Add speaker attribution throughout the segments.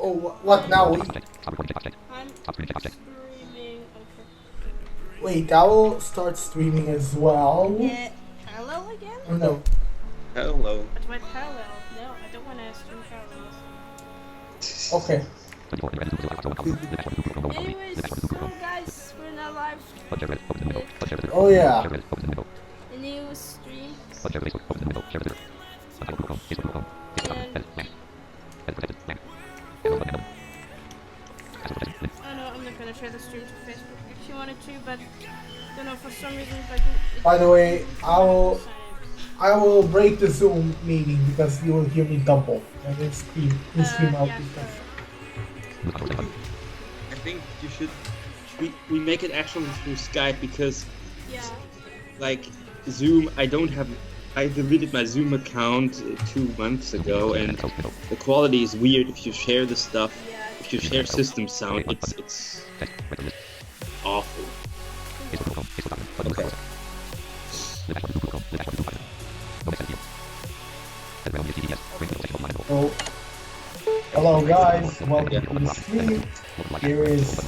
Speaker 1: Oh, what now?
Speaker 2: I'm streaming. Okay.
Speaker 1: Wait, I will start streaming as well.
Speaker 2: Yeah, parallel again?
Speaker 1: Oh, no.
Speaker 3: Hello.
Speaker 2: But why parallel? No, I don't want to stream parallels.
Speaker 1: Okay.
Speaker 2: Anyways, so guys, we're now live.
Speaker 1: Oh, yeah.
Speaker 2: A new stream. And I'm not gonna share the stream to Facebook if you wanted to, but I don't know, for some reason, like.
Speaker 1: By the way, I will break the Zoom meeting because you will hear me double and then scream out
Speaker 2: Yeah,
Speaker 1: because.
Speaker 3: I think you should. We make it actually through Skype because,
Speaker 2: yeah.
Speaker 3: like, Zoom. I deleted my Zoom account 2 months ago, and the quality is weird if you share the stuff. If you share system sound, it's awful. Okay.
Speaker 1: So, hello guys, welcome to the stream. Here is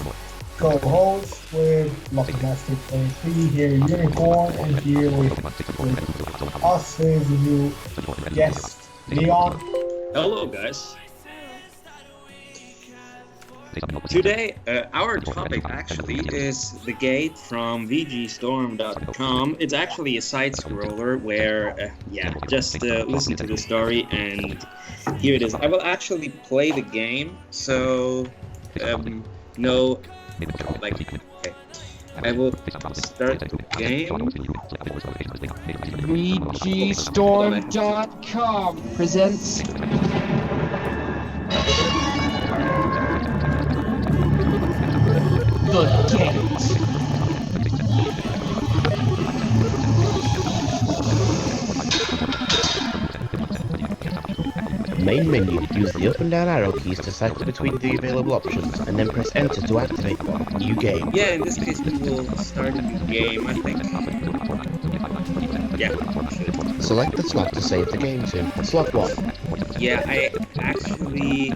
Speaker 1: co-host with Lucky Master 23, here Unicorn, and here with us is the new guest, Leon.
Speaker 3: Hello, guys. Today, our topic actually is the gate from VGStorm.com. It's actually a side-scroller where, just listen to the story and here it is. I will actually play the game, so, no, like, okay. I will start the game.
Speaker 4: VGStorm.com presents The Gate.
Speaker 5: Main menu, use the up and down arrow keys to cycle between the available options, and then press enter to activate new game.
Speaker 3: Yeah, in this case we will start a new game, I think. Yeah,
Speaker 5: Select the slot to save the game to. Slot 1.
Speaker 3: yeah, I actually...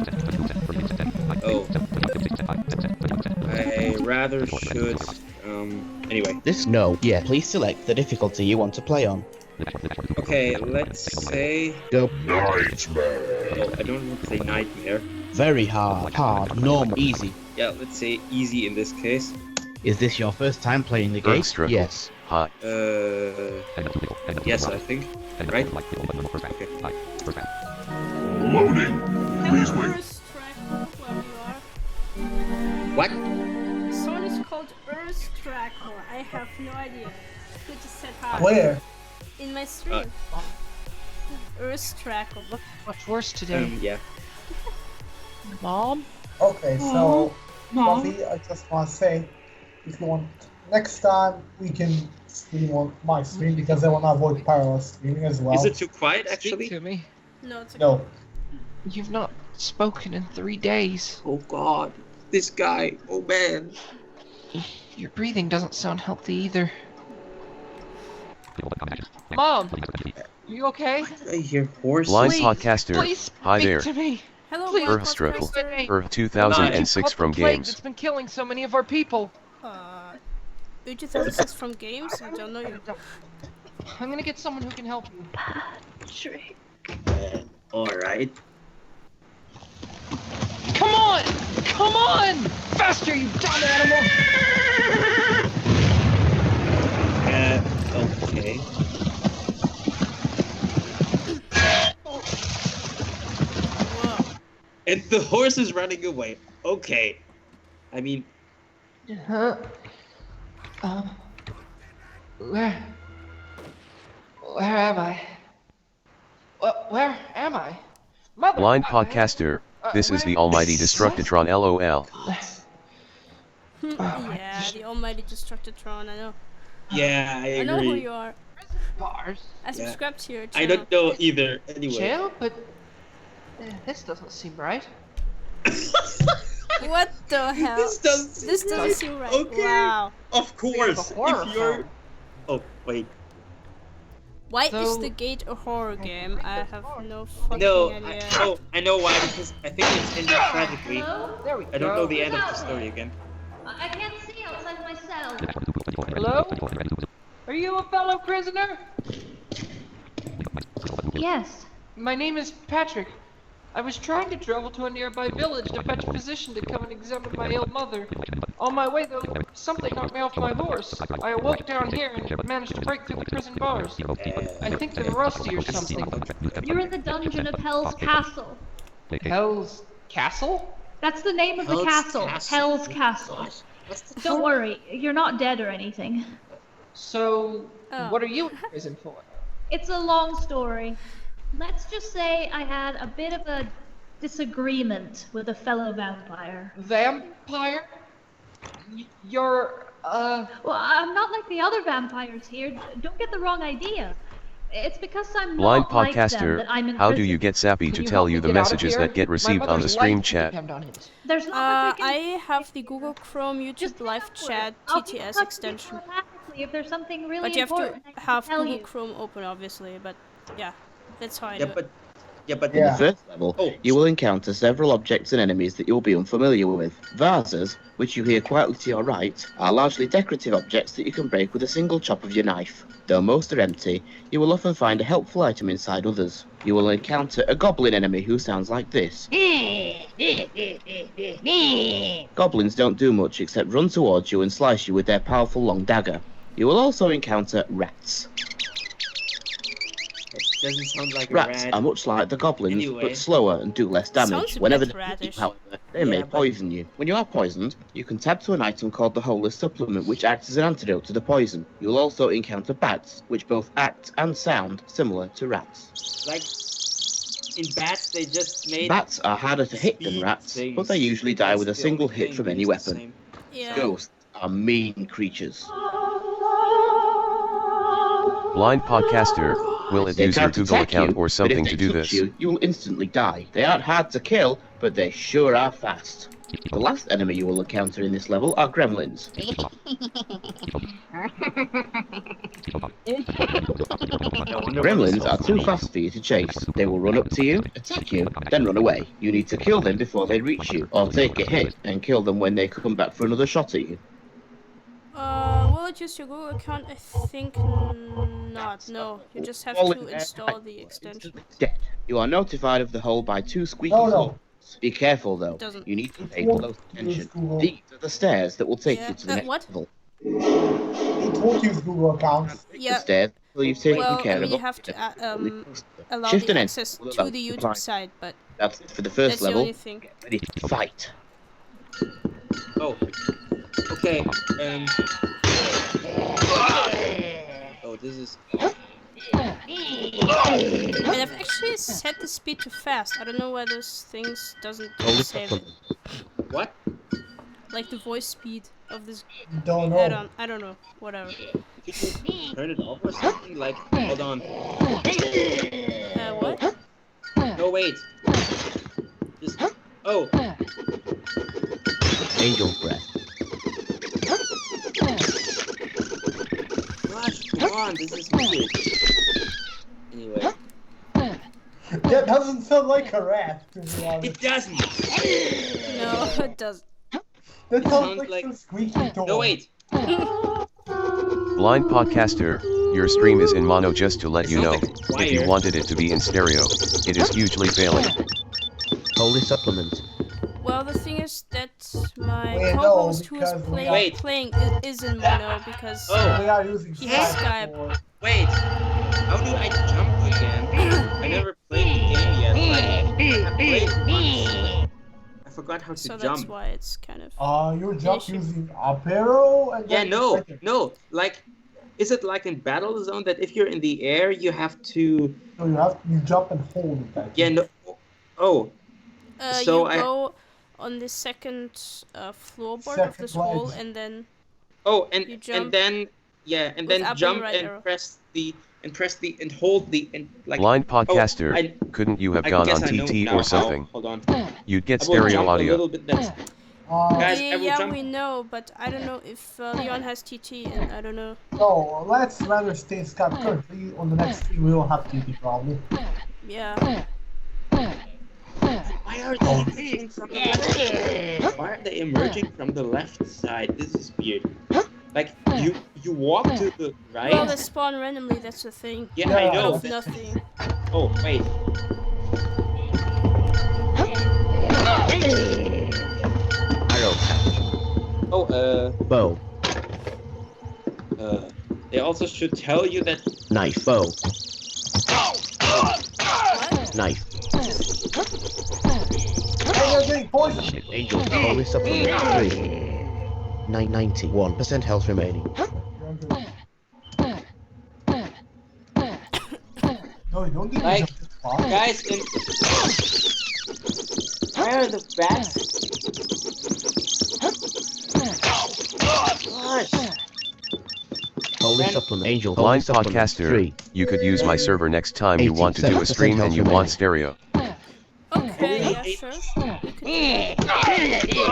Speaker 3: Oh. I rather should... Anyway.
Speaker 5: No. Yeah. Please select the difficulty you want to play on.
Speaker 3: Okay, let's say...
Speaker 5: Go.
Speaker 3: Nightmare. Oh, I don't want to say nightmare.
Speaker 5: Very hard. Hard. Normal. Easy.
Speaker 3: Yeah, let's say easy in this case.
Speaker 5: Is this your first time playing the game? Yes.
Speaker 3: Hot. Yes, I think. Right? Okay.
Speaker 2: Loading. Please wait.
Speaker 3: What?
Speaker 2: The song is called Earth Tracker. I have no idea. Good to set hi.
Speaker 1: Where?
Speaker 2: In my stream. Earth Tracker.
Speaker 4: Much worse today.
Speaker 3: Yeah.
Speaker 4: Mom?
Speaker 1: Okay, so,
Speaker 4: Mom?
Speaker 1: Buffy, I just want to say, if you want, next time we can stream on my stream because I want to avoid parallel streaming as well.
Speaker 3: Is it too quiet, actually?
Speaker 4: Speak to me.
Speaker 2: No, it's okay.
Speaker 1: No.
Speaker 4: You've not spoken in 3 days.
Speaker 3: Oh god. This guy. Oh man.
Speaker 4: Your breathing doesn't sound healthy either. Mom! Are you okay?
Speaker 3: I hear horses.
Speaker 6: Blind
Speaker 4: Please,
Speaker 6: podcaster.
Speaker 4: please
Speaker 6: Hi
Speaker 4: speak
Speaker 6: there.
Speaker 4: to me.
Speaker 2: Hello,
Speaker 4: Please.
Speaker 2: Mark,
Speaker 6: Earth Struggle.
Speaker 2: what's your name?
Speaker 6: Earth 2006
Speaker 4: Caught
Speaker 6: from
Speaker 4: the plague
Speaker 6: Games.
Speaker 4: that's been killing so many of our people.
Speaker 2: VG36 from Games? I don't know you.
Speaker 4: I'm gonna get someone who can help you.
Speaker 3: Alright.
Speaker 4: Come on! Come on! Faster, you dumb animal!
Speaker 3: Okay.
Speaker 2: Whoa.
Speaker 3: And the horse is running away. Okay. I mean...
Speaker 4: Huh? Where am I? Where am I? Mother!
Speaker 6: Blind podcaster. This is the almighty Destructitron LOL.
Speaker 2: Yeah, the almighty Destructitron, I know.
Speaker 3: Yeah, I agree.
Speaker 2: I know who you are.
Speaker 4: Bars.
Speaker 2: I subscribed to your
Speaker 3: I
Speaker 2: channel.
Speaker 3: don't know either. Anyway.
Speaker 4: Jail? But this doesn't seem right.
Speaker 2: What the hell?
Speaker 3: This
Speaker 2: doesn't seem right.
Speaker 3: Okay.
Speaker 2: Wow.
Speaker 3: Of course.
Speaker 4: horror
Speaker 3: If you're...
Speaker 4: film.
Speaker 3: Oh, wait.
Speaker 2: Why is
Speaker 4: So-
Speaker 2: the gate a horror game? I have no fucking
Speaker 3: No,
Speaker 2: idea.
Speaker 3: I know why, because I think it's ended tragically.
Speaker 7: Hello?
Speaker 4: There we go.
Speaker 3: I don't know the end of the story again.
Speaker 7: I can't see outside my cell.
Speaker 4: Hello? Are you a fellow prisoner?
Speaker 7: Yes.
Speaker 4: My name is Patrick. I was trying to travel to a nearby village to fetch a physician to come and examine my ill mother. On my way, though, something knocked me off my horse. I awoke down here and managed to break through the prison bars. I think they're rusty or something.
Speaker 7: You're in the dungeon of Hell's Castle.
Speaker 4: Hell's Castle?
Speaker 7: That's the name of the
Speaker 3: Hell's
Speaker 7: castle.
Speaker 3: Castle.
Speaker 7: Hell's Castle. Don't worry, you're not dead or anything.
Speaker 4: So,
Speaker 2: Oh.
Speaker 4: what are you in prison for?
Speaker 7: It's a long story. Let's just say I had a bit of a disagreement with a fellow vampire.
Speaker 4: Vampire? You're,
Speaker 7: Well, I'm not like the other vampires here. Don't get the wrong idea. It's because I'm
Speaker 6: Blind
Speaker 7: not like them
Speaker 6: podcaster,
Speaker 7: that I'm in
Speaker 6: how do
Speaker 7: prison.
Speaker 6: you get Sappy
Speaker 4: Can
Speaker 6: to
Speaker 4: you
Speaker 6: tell
Speaker 4: help
Speaker 6: you
Speaker 4: me
Speaker 6: the
Speaker 4: get out of
Speaker 6: messages
Speaker 4: here?
Speaker 6: that get
Speaker 4: My
Speaker 6: received on
Speaker 4: mother's
Speaker 6: the stream
Speaker 4: life
Speaker 6: chat?
Speaker 4: depend on it.
Speaker 7: There's not much we
Speaker 2: I
Speaker 7: can
Speaker 2: have the Google Chrome, YouTube
Speaker 7: just
Speaker 2: Live
Speaker 7: head
Speaker 2: Chat,
Speaker 7: upward. I'll be in
Speaker 2: TTS
Speaker 7: touch with you
Speaker 2: extension.
Speaker 7: telepathically if there's something really
Speaker 2: But you have to
Speaker 7: important I can
Speaker 2: have
Speaker 7: tell
Speaker 2: Google
Speaker 7: you.
Speaker 2: Chrome open, obviously. But yeah, that's how I
Speaker 3: Yeah,
Speaker 2: do it.
Speaker 3: but yeah, but
Speaker 1: Yeah.
Speaker 5: In the first level,
Speaker 3: Oh.
Speaker 5: you will encounter several objects and enemies that you'll be unfamiliar with. Vases, which you hear quietly to your right, are largely decorative objects that you can break with a single chop of your knife. Though most are empty, you will often find a helpful item inside others. You will encounter a goblin enemy who sounds like this. Goblins don't do much except run towards you and slice you with their powerful long dagger. You will also encounter rats.
Speaker 3: it doesn't sound like a
Speaker 5: Rats
Speaker 3: rat.
Speaker 5: are much like the goblins,
Speaker 3: Anyway.
Speaker 5: but slower and do less
Speaker 2: Sounds
Speaker 5: damage.
Speaker 2: a
Speaker 5: Whenever
Speaker 2: bit
Speaker 5: they hit you,
Speaker 2: radish.
Speaker 5: however, they
Speaker 3: Yeah,
Speaker 5: may
Speaker 3: but-
Speaker 5: poison you. When you are poisoned, you can tab to an item called the Holy Supplement, which acts as an antidote to the poison. You'll also encounter bats, which both act and sound similar to rats.
Speaker 3: Like in bats, they just made.
Speaker 5: Bats are harder to hit than
Speaker 3: speed
Speaker 5: rats,
Speaker 3: things.
Speaker 5: but they usually die
Speaker 3: That's
Speaker 5: with a
Speaker 3: the
Speaker 5: single
Speaker 3: only
Speaker 5: hit
Speaker 3: thing
Speaker 5: from
Speaker 3: that
Speaker 5: any
Speaker 3: is the
Speaker 5: weapon.
Speaker 3: same.
Speaker 2: Yeah.
Speaker 5: Ghosts are mean creatures.
Speaker 6: Blind podcaster, will it
Speaker 5: They
Speaker 6: use your
Speaker 5: can't
Speaker 6: Google
Speaker 5: attack
Speaker 6: account
Speaker 5: you,
Speaker 6: or
Speaker 5: but
Speaker 6: something
Speaker 5: if
Speaker 6: to
Speaker 5: they
Speaker 6: do
Speaker 5: touch
Speaker 6: this?
Speaker 5: you will instantly die. They aren't hard to kill, but they sure are fast. The last enemy you will encounter in this level are gremlins. Gremlins are too fast for you to chase. They will run up to you, attack you, then run away. You need to kill them before they reach you, or take a hit and kill them when they come back for another shot at you.
Speaker 2: Will it use your Google account? I think not. No, you just have
Speaker 5: Falling
Speaker 2: to
Speaker 5: there,
Speaker 2: install the extension.
Speaker 5: Dead. You are notified of the hole by two squeaky
Speaker 1: No, no.
Speaker 5: floors. Be careful though.
Speaker 2: It doesn't.
Speaker 5: You need to pay
Speaker 1: won't
Speaker 5: close
Speaker 1: use
Speaker 5: attention.
Speaker 1: Google.
Speaker 5: These are the stairs that will take
Speaker 2: Yeah,
Speaker 5: you to the next
Speaker 2: what?
Speaker 5: level.
Speaker 1: It won't use Google accounts.
Speaker 5: The
Speaker 2: Yeah.
Speaker 5: stairs until you've taken
Speaker 2: Well,
Speaker 5: care
Speaker 2: I mean,
Speaker 5: of
Speaker 2: you
Speaker 5: them.
Speaker 2: have to allow
Speaker 5: Shift
Speaker 2: the
Speaker 5: and
Speaker 2: access
Speaker 5: enter will
Speaker 2: to
Speaker 5: allow
Speaker 2: the
Speaker 5: you to
Speaker 2: YouTube
Speaker 5: climb.
Speaker 2: site, but
Speaker 5: That's it for the first
Speaker 2: that's the
Speaker 5: level.
Speaker 2: only thing.
Speaker 5: Get ready to fight.
Speaker 3: Oh, okay. Oh, this is.
Speaker 2: And I've actually set the speed to fast. I don't know why those things doesn't
Speaker 5: Holy
Speaker 2: save it.
Speaker 5: supplement.
Speaker 3: What?
Speaker 2: Like the voice speed of this
Speaker 1: Don't know.
Speaker 2: add-on. I don't know. Whatever.
Speaker 3: Could you turn it off or something? Like, hold on.
Speaker 2: What?
Speaker 3: No, wait. Just. Oh,
Speaker 5: Angel breath.
Speaker 3: gosh, come on. This is weird. Anyway,
Speaker 1: That doesn't sound like a rat, to be honest.
Speaker 3: it doesn't.
Speaker 2: No, it doesn't.
Speaker 1: That sounds
Speaker 3: sounds
Speaker 1: like
Speaker 3: like-
Speaker 1: some squeaky door.
Speaker 3: No, wait.
Speaker 6: Blind podcaster, your stream is in mono just to let you know.
Speaker 3: Sounds like
Speaker 6: If you
Speaker 3: choir.
Speaker 6: wanted it to be in stereo, it is hugely failing.
Speaker 5: Holy supplement.
Speaker 2: Well, the thing is that my
Speaker 1: Wait, no,
Speaker 2: co-host who is
Speaker 1: because we
Speaker 2: playing
Speaker 1: are-
Speaker 3: Wait.
Speaker 2: is in mono because
Speaker 3: Oh.
Speaker 1: They are using
Speaker 2: He has
Speaker 1: Skype.
Speaker 2: Skype.
Speaker 1: for-
Speaker 3: Wait. How do I jump again? I never played the game yet. Like, I played it once. I forgot how to
Speaker 2: so that's
Speaker 3: jump.
Speaker 2: why it's kind of.
Speaker 1: You're just
Speaker 2: Issue.
Speaker 1: using up arrow and
Speaker 3: Yeah,
Speaker 1: then
Speaker 3: no,
Speaker 1: right there.
Speaker 3: no. Like, is it like in Battle Zone that if you're in the air, you have to?
Speaker 1: So you jump and hold it. I think.
Speaker 3: Yeah, no. Oh, So
Speaker 2: You
Speaker 3: I-
Speaker 2: go on the second floorboard of
Speaker 1: Second
Speaker 2: this hole,
Speaker 1: ledge.
Speaker 2: and then
Speaker 3: oh,
Speaker 2: You
Speaker 3: and
Speaker 2: jump
Speaker 3: then yeah, and
Speaker 2: with
Speaker 3: then
Speaker 2: up and
Speaker 3: jump
Speaker 2: right
Speaker 3: and
Speaker 2: arrow.
Speaker 3: press the and hold the and like.
Speaker 6: Blind podcaster,
Speaker 3: I
Speaker 6: couldn't you have
Speaker 3: I
Speaker 6: gone
Speaker 3: guess
Speaker 6: on
Speaker 3: I know
Speaker 6: TT
Speaker 3: now
Speaker 6: or
Speaker 3: how.
Speaker 6: something?
Speaker 3: Hold on.
Speaker 6: You'd get
Speaker 3: I will
Speaker 6: stereo
Speaker 3: jump a
Speaker 6: audio.
Speaker 3: little bit. That's Guys,
Speaker 2: Yeah,
Speaker 3: I will
Speaker 2: yeah,
Speaker 3: jump.
Speaker 2: we know, but I don't know if Leon has TT, and I don't know.
Speaker 1: So let's rather stay Scott currently. On the next stream, we will have TT probably.
Speaker 2: Yeah.
Speaker 3: Why are they emerging from the left? Why are they emerging from the left side? This is weird. Like you walk to the right.
Speaker 2: Well, they spawn randomly. That's the thing.
Speaker 3: Yeah, I
Speaker 2: Out
Speaker 3: know.
Speaker 2: of nothing.
Speaker 3: Oh wait.
Speaker 5: Arrow patch.
Speaker 3: Oh
Speaker 5: Bow.
Speaker 3: they also should tell you that.
Speaker 5: Knife. Bow.
Speaker 2: What?
Speaker 5: Knife.
Speaker 1: Hey, you're getting poisoned.
Speaker 5: Angel. Holy supplement 3. 991% health remaining.
Speaker 1: No, you don't need to
Speaker 3: Like,
Speaker 1: jump this far.
Speaker 3: Guys, where are the bats?
Speaker 5: Holy supplement. Angel. Holy
Speaker 6: Blind
Speaker 5: supplement
Speaker 6: podcaster,
Speaker 5: 3.
Speaker 6: you could use my server next time you want to do a stream and you want stereo.
Speaker 2: Okay, yeah, sure. We could do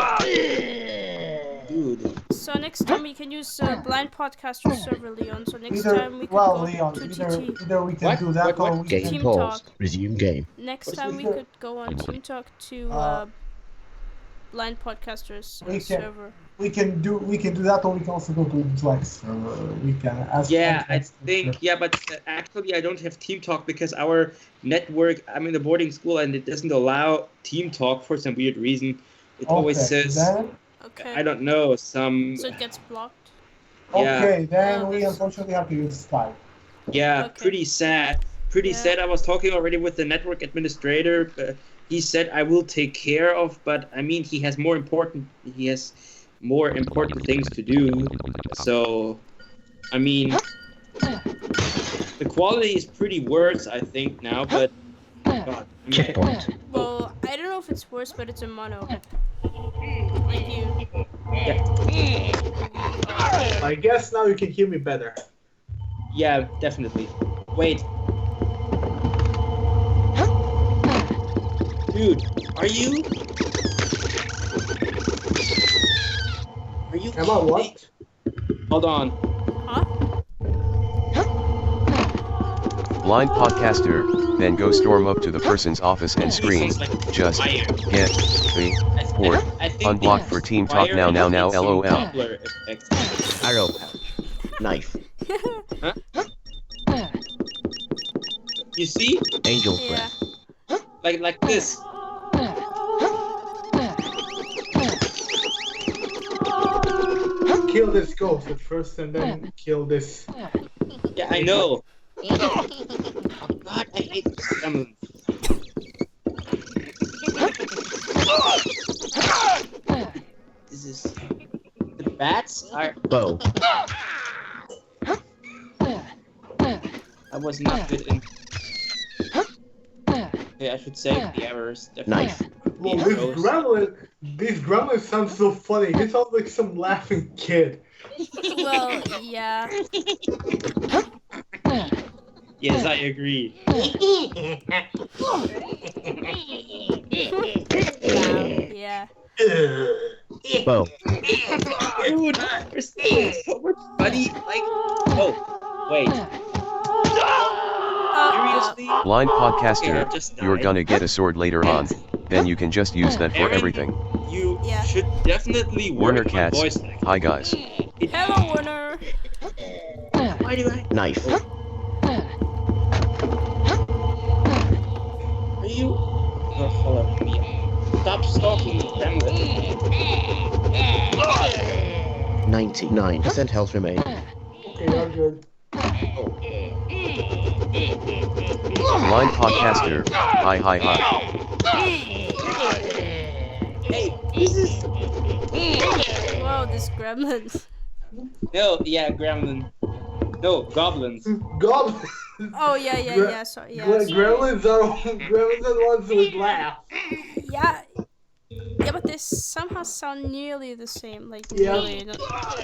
Speaker 3: Dude.
Speaker 2: So next time we can use blind podcaster server, Leon. So next
Speaker 1: Either,
Speaker 2: time we could
Speaker 1: well,
Speaker 2: go
Speaker 1: Leon,
Speaker 2: to
Speaker 1: either,
Speaker 2: TT.
Speaker 1: either we can
Speaker 3: What?
Speaker 1: do that
Speaker 3: What?
Speaker 1: or we
Speaker 5: Game
Speaker 1: can.
Speaker 2: Team
Speaker 5: paused.
Speaker 2: talk.
Speaker 5: Resume game.
Speaker 2: Next time we could go on team talk to blind podcasters
Speaker 1: We can-
Speaker 2: server.
Speaker 1: We can do that, or we can also go to Flex. We can ask.
Speaker 3: Yeah, I think, yeah, but actually I don't have team talk because our network, I'm in a boarding school and it doesn't allow team talk for some weird reason. It always says,
Speaker 1: Then,
Speaker 2: Okay.
Speaker 3: I don't know, some,
Speaker 2: So it gets blocked.
Speaker 3: Yeah.
Speaker 1: okay, then
Speaker 2: Oh,
Speaker 1: we
Speaker 2: that's-
Speaker 1: unfortunately have to use Skype.
Speaker 3: yeah,
Speaker 2: Okay.
Speaker 3: pretty sad. Pretty
Speaker 2: Yeah.
Speaker 3: sad. I was talking already with the network administrator. He said I will take care of, but I mean, he has more important things to do. So, I mean, the quality is pretty worse, I think, now, but God, I mean,
Speaker 5: Checkpoint.
Speaker 2: Well, I don't know if it's worse, but it's a mono. Like you.
Speaker 1: I guess now you can hear me better.
Speaker 3: yeah, definitely. Wait. Dude, are you?
Speaker 1: Am I what?
Speaker 3: Hold on.
Speaker 2: Huh?
Speaker 6: Blind podcaster, then go storm up to the person's office and scream, just get the port unblocked for team talk now, lol.
Speaker 5: Arrow pouch. Knife.
Speaker 3: You see?
Speaker 5: Angel
Speaker 2: Yeah.
Speaker 5: breath.
Speaker 3: Like this.
Speaker 1: Kill this ghost at first, and then kill this.
Speaker 3: Yeah, I know. Oh God, I hate gremlins. This is the bats are.
Speaker 5: Bow.
Speaker 3: I was not good in. Okay, I should save the errors. Definitely.
Speaker 5: Knife.
Speaker 1: Well,
Speaker 3: The arrows.
Speaker 1: these gremlins sound so funny. He sounds like some laughing kid.
Speaker 2: Well, yeah.
Speaker 3: Yes, I agree.
Speaker 2: Yeah.
Speaker 5: Bow.
Speaker 3: Dude, there's so much funny. Like, oh, wait. Seriously?
Speaker 6: Blind
Speaker 3: Okay, I
Speaker 6: podcaster,
Speaker 3: just
Speaker 6: you're
Speaker 3: died.
Speaker 6: gonna get a sword later on. Then you can just use that for
Speaker 3: Aaron,
Speaker 6: everything.
Speaker 3: You
Speaker 2: Yeah.
Speaker 3: should definitely work
Speaker 6: Werner
Speaker 3: on
Speaker 6: Cats,
Speaker 3: voice acting.
Speaker 6: hi guys.
Speaker 2: Hello, Warner.
Speaker 3: Why do I?
Speaker 5: Knife.
Speaker 3: Are you? Oh, hold on. Yeah. Stop stalking the gremlin.
Speaker 5: 99% health remaining.
Speaker 1: Okay, you're good.
Speaker 6: Blind podcaster, hi.
Speaker 3: Hey, this is.
Speaker 2: Whoa, this gremlin.
Speaker 3: No, yeah, gremlin. No, goblins.
Speaker 1: Goblins.
Speaker 2: Oh, yeah, sorry. Yeah, sorry.
Speaker 1: Gremlins are the ones who would laugh.
Speaker 2: Yeah. Yeah, but they somehow sound nearly the same. Like,
Speaker 1: Yeah.
Speaker 2: really.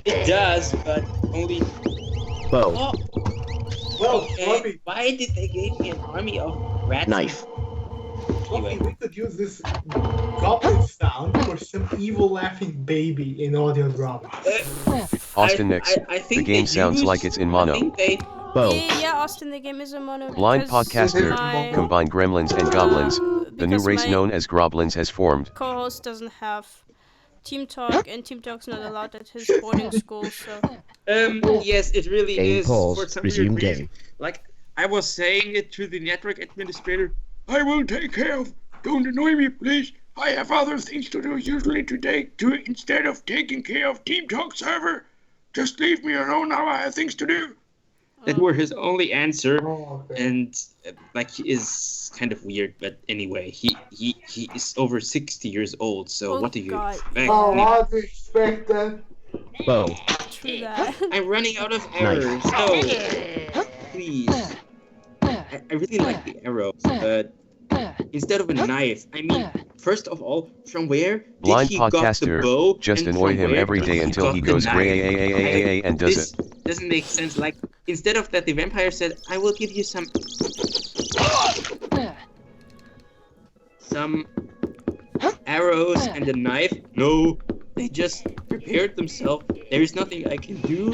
Speaker 3: It does, but only.
Speaker 5: Bow.
Speaker 3: Oh,
Speaker 1: Well,
Speaker 3: okay.
Speaker 1: Fluffy,
Speaker 3: Why did they give me an army of rats?
Speaker 5: Knife.
Speaker 1: Fluffy, we could use this goblin sound for some evil laughing baby in audio drama.
Speaker 6: Austin Nix,
Speaker 3: I think
Speaker 6: the game
Speaker 3: they
Speaker 6: sounds
Speaker 3: used-
Speaker 6: like it's in
Speaker 3: I
Speaker 6: mono.
Speaker 3: think they
Speaker 2: Yeah, Austin, the game is a mono.
Speaker 6: Blind
Speaker 2: because
Speaker 6: podcaster,
Speaker 2: my
Speaker 6: combine gremlins and goblins. The new
Speaker 2: because
Speaker 6: race
Speaker 2: my
Speaker 6: known as groblins has formed.
Speaker 2: co-host doesn't have Team Talk, and Team Talk's not allowed at his boarding school, so.
Speaker 3: yes, it really
Speaker 5: Game
Speaker 3: is
Speaker 5: pause,
Speaker 3: for some
Speaker 5: resume
Speaker 3: weird reason.
Speaker 5: game.
Speaker 3: Like I was saying it to the network administrator. I will take care of. Don't annoy me, please. I have other things to do usually today. Instead of taking care of Team Talk server, just leave me alone. Now I have things to do. That were his only answer,
Speaker 1: Oh, okay.
Speaker 3: and like he is kind of weird. But anyway, he is over 60 years old. So
Speaker 2: Oh,
Speaker 3: what do you
Speaker 2: God.
Speaker 3: expect?
Speaker 1: Oh,
Speaker 3: Anyway,
Speaker 1: I expect that.
Speaker 5: Bo.
Speaker 2: True that.
Speaker 3: I'm running out of arrows. No, please. I really like the arrows, but instead of a knife, I mean, first of all, from where did
Speaker 6: Blind
Speaker 3: he got the
Speaker 6: podcaster,
Speaker 3: bow?
Speaker 6: just
Speaker 3: and
Speaker 6: annoy
Speaker 3: from
Speaker 6: him
Speaker 3: where
Speaker 6: every day
Speaker 3: he
Speaker 6: until
Speaker 3: got
Speaker 6: he
Speaker 3: the
Speaker 6: goes
Speaker 3: knife?
Speaker 6: gray and does
Speaker 3: This
Speaker 6: it.
Speaker 3: doesn't make sense. Like, instead of that, the vampire said, "I will give you some arrows and a knife." No, they just prepared themselves. There is nothing I can do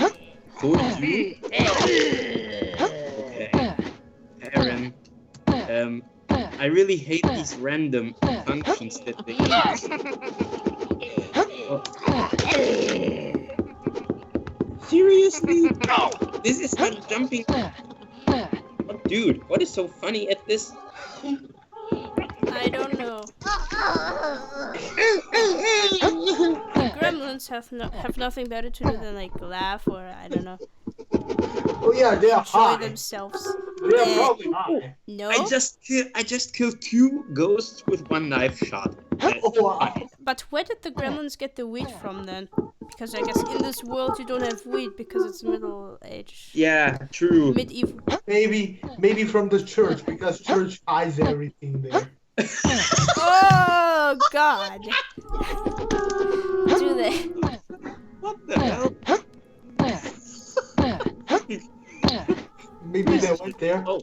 Speaker 3: for you. Okay, Aaron. I really hate these random functions that they use. Seriously? No! This is not jumping. Oh, dude, what is so funny at this?
Speaker 2: I don't know. Gremlins have nothing better to do than like laugh or I don't know,
Speaker 1: Oh yeah, they're
Speaker 2: enjoy
Speaker 1: high.
Speaker 2: themselves.
Speaker 1: They're probably high.
Speaker 2: No,
Speaker 3: I just killed 2 ghosts with 1 knife shot.
Speaker 1: Oh wow.
Speaker 2: but where did the gremlins get the wheat from then? Because I guess in this world you don't have wheat because it's Middle Age.
Speaker 3: Yeah, true.
Speaker 2: Medieval.
Speaker 1: Maybe from the church because church hides everything there.
Speaker 2: Oh God! Do they?
Speaker 3: What the hell?
Speaker 1: Maybe they went there.
Speaker 3: Oh,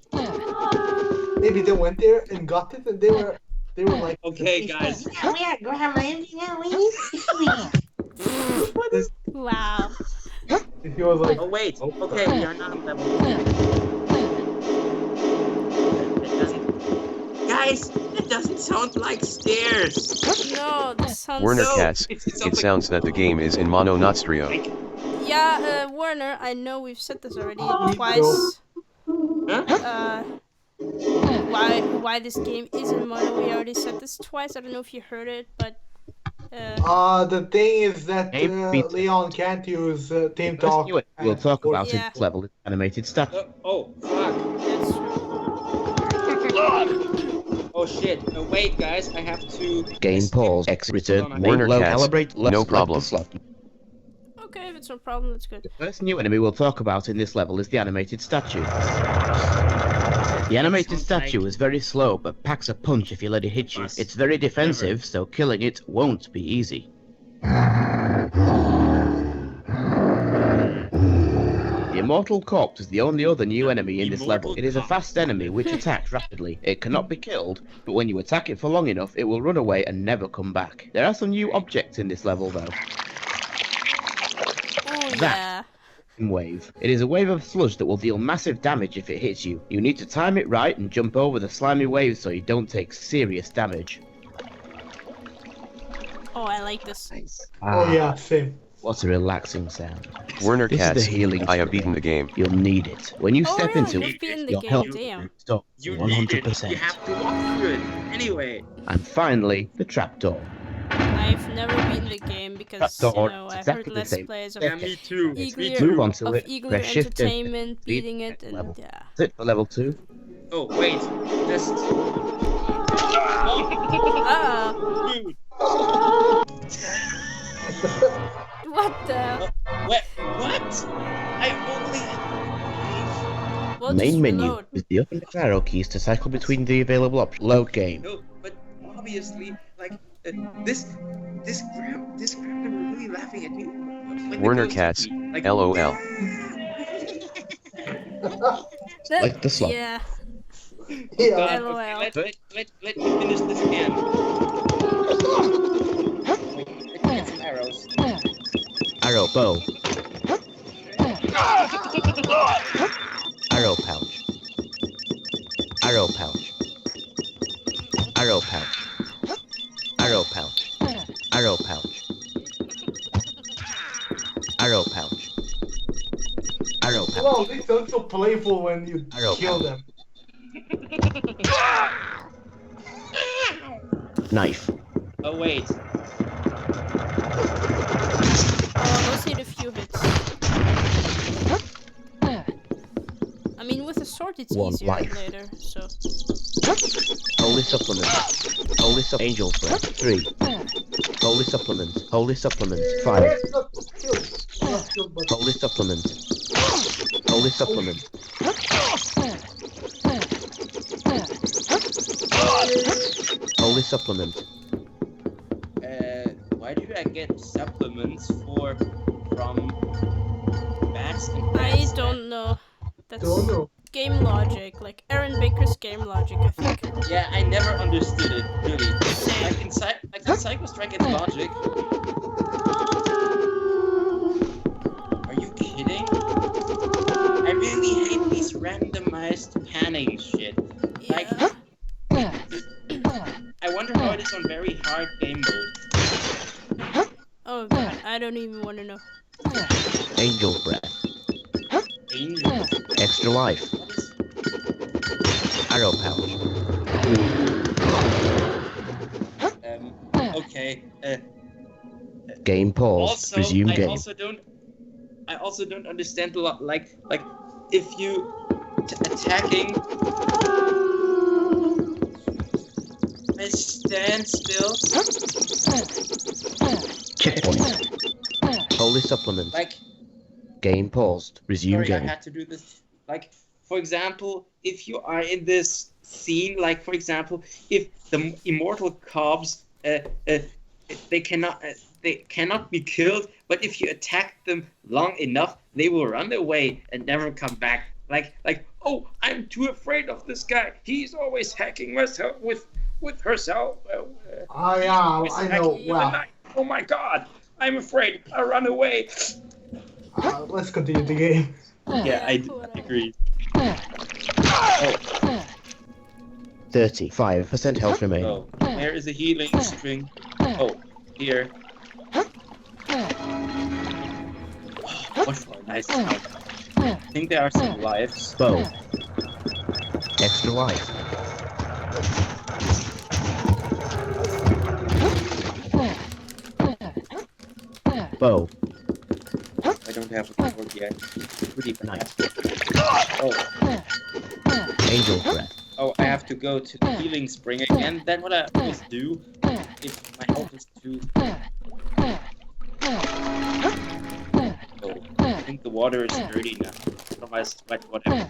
Speaker 1: Maybe they went there and got it, and they were like.
Speaker 3: okay, guys.
Speaker 1: Yeah, we are gremlins. Yeah, we need to sleep.
Speaker 2: Wow.
Speaker 1: He was like,
Speaker 3: Oh, wait. Okay, we are not on level 2. Guys, that doesn't sound like stairs.
Speaker 2: No, this sounds.
Speaker 6: Werner
Speaker 3: No,
Speaker 6: Katz,
Speaker 3: it sounds
Speaker 6: it
Speaker 3: like-
Speaker 6: sounds that the game is in mono not stereo.
Speaker 2: Yeah, Werner. I know we've said this already
Speaker 1: Oh,
Speaker 2: twice.
Speaker 3: Huh?
Speaker 2: Why this game is in mono? We already said this twice. I don't know if you heard it, but.
Speaker 1: the thing is that
Speaker 5: Maybe-
Speaker 1: Leon can't use Team
Speaker 5: First
Speaker 1: Talk.
Speaker 5: new we'll talk about
Speaker 2: Yeah.
Speaker 5: in this level is animated statue.
Speaker 3: Oh, fuck.
Speaker 2: That's true.
Speaker 3: Oh, shit. Wait, guys, I have to...
Speaker 5: Game pause. Exit return.
Speaker 3: Hold on,
Speaker 5: Main
Speaker 6: Werner
Speaker 5: low
Speaker 6: Katz,
Speaker 5: calibrate. Left,
Speaker 6: no
Speaker 5: left
Speaker 6: problem.
Speaker 5: the slot.
Speaker 2: Okay, if it's no problem, that's good.
Speaker 5: The first new enemy we'll talk about in this level is the animated statue. The animated
Speaker 3: Sounds like-
Speaker 5: statue is very slow, but packs a punch if you let it hit you.
Speaker 3: Bus.
Speaker 5: It's very defensive, so killing it won't be easy. The Immortal Corpse is the only other new enemy in this level. It is a fast enemy which attacks rapidly. It cannot be killed, but when you attack it for long enough, it will run away and never come back. There are some new objects in this level though.
Speaker 2: Oh
Speaker 5: That-
Speaker 2: yeah.
Speaker 5: Wave. It is a wave of sludge that will deal massive damage if it hits you. You need to time it right and jump over the slimy wave so you don't take serious damage.
Speaker 2: Oh, I like this.
Speaker 3: Nice.
Speaker 1: Oh yeah, same.
Speaker 5: What a relaxing sound.
Speaker 6: Werner
Speaker 5: This is
Speaker 6: Katz,
Speaker 5: the healing
Speaker 6: I have
Speaker 5: spray.
Speaker 6: beaten the game.
Speaker 5: You'll need it. When you
Speaker 2: Oh,
Speaker 5: step
Speaker 2: yeah,
Speaker 5: into
Speaker 2: you've
Speaker 5: it,
Speaker 2: beaten the
Speaker 5: your
Speaker 2: game,
Speaker 5: health
Speaker 2: damn.
Speaker 5: will restore
Speaker 3: You
Speaker 5: 100%.
Speaker 3: need it. You have to walk through it. Anyway.
Speaker 5: And finally, the trapdoor.
Speaker 2: I've never beaten the game because
Speaker 5: Trapdoor,
Speaker 2: I've
Speaker 5: exactly
Speaker 2: heard
Speaker 5: the
Speaker 2: Let's
Speaker 5: same.
Speaker 2: Plays of
Speaker 3: Yeah, me too. Me
Speaker 2: Eager,
Speaker 3: too.
Speaker 5: Move on to
Speaker 2: of
Speaker 5: it.
Speaker 2: Eager
Speaker 5: Press shift and
Speaker 2: Entertainment
Speaker 5: speed
Speaker 2: beating it, and
Speaker 5: level.
Speaker 2: yeah.
Speaker 5: That's it for level 2.
Speaker 3: Oh, wait. Just...
Speaker 2: Uh-oh.
Speaker 3: Dude.
Speaker 2: What the?
Speaker 3: What? I only...
Speaker 2: We'll
Speaker 5: Main
Speaker 2: just
Speaker 5: menu
Speaker 2: reload.
Speaker 5: is the up and down arrow keys to cycle between the available options. Load game.
Speaker 3: No, but obviously, like, this grandma were really laughing at me. when the
Speaker 6: Werner
Speaker 3: ghost
Speaker 6: Katz,
Speaker 3: hit me. Like,
Speaker 6: LOL.
Speaker 2: That-
Speaker 5: Like the slot.
Speaker 2: Yeah.
Speaker 1: Yeah.
Speaker 3: God,
Speaker 2: LOL.
Speaker 3: okay, let me finish this again.
Speaker 5: Bow. Arrow pouch. Arrow pouch. Arrow pouch. Arrow pouch. Arrow pouch. Arrow pouch. Arrow pouch.
Speaker 1: Wow, they sound so playful when you
Speaker 5: Arrow
Speaker 1: kill
Speaker 5: pouch.
Speaker 1: them.
Speaker 5: Knife.
Speaker 3: Oh wait.
Speaker 2: Let's hit a few hits. I mean, with a sword it's
Speaker 5: One
Speaker 2: easier
Speaker 5: life.
Speaker 2: later, so...
Speaker 5: Holy supplement. Holy angel's breath. 3. Holy supplement. Holy supplement. 5.
Speaker 1: It's not kill. Not kill, but
Speaker 5: Holy supplement. Holy supplement. Holy supplement.
Speaker 3: Why do I get supplements from bats and
Speaker 2: I
Speaker 3: rats?
Speaker 2: don't know. That's
Speaker 1: don't know.
Speaker 2: game logic, like Aaron Baker's game logic, I think.
Speaker 3: Yeah, I never understood it, really. Like in Psycho Strike, it's logic. Are you kidding? I really hate these randomized panning shit. Like, I wonder how it is on very hard game mode.
Speaker 2: Oh god, I don't even want to know.
Speaker 5: Angel breath.
Speaker 3: Angel.
Speaker 5: Extra life. Arrow pouch.
Speaker 3: Okay.
Speaker 5: Game paused.
Speaker 3: Also,
Speaker 5: Resume
Speaker 3: I
Speaker 5: game.
Speaker 3: also don't understand a lot. Like if you attacking. I stand still.
Speaker 5: Checkpoint. Holy supplement.
Speaker 3: Like,
Speaker 5: Game paused. Resume
Speaker 3: sorry, I
Speaker 5: game.
Speaker 3: had to do this. Like, for example, if you are in this scene, like for example, if the immortal cobs, they cannot be killed, but if you attack them long enough, they will run away and never come back. Like, oh, I'm too afraid of this guy. He's always hacking myself with herself.
Speaker 1: Ah, yeah,
Speaker 3: Always
Speaker 1: I
Speaker 3: hacking
Speaker 1: know.
Speaker 3: with a
Speaker 1: Wow.
Speaker 3: knife. Oh my God, I'm afraid. I run away.
Speaker 1: Let's continue the game.
Speaker 3: Yeah, I
Speaker 2: whatever.
Speaker 3: agree.
Speaker 5: 35% health remaining.
Speaker 3: Oh, there is a healing string. Oh, here. What for a nice sound. I think there are some lives.
Speaker 5: Bow. Extra life. Bow.
Speaker 3: I don't have a sword yet. Pretty bad.
Speaker 5: Nice.
Speaker 3: Oh,
Speaker 5: Angel breath.
Speaker 3: oh, I have to go to the healing spring again. Then what I always do, if my health is too... Oh, I think the water is dirty now. Otherwise, like whatever.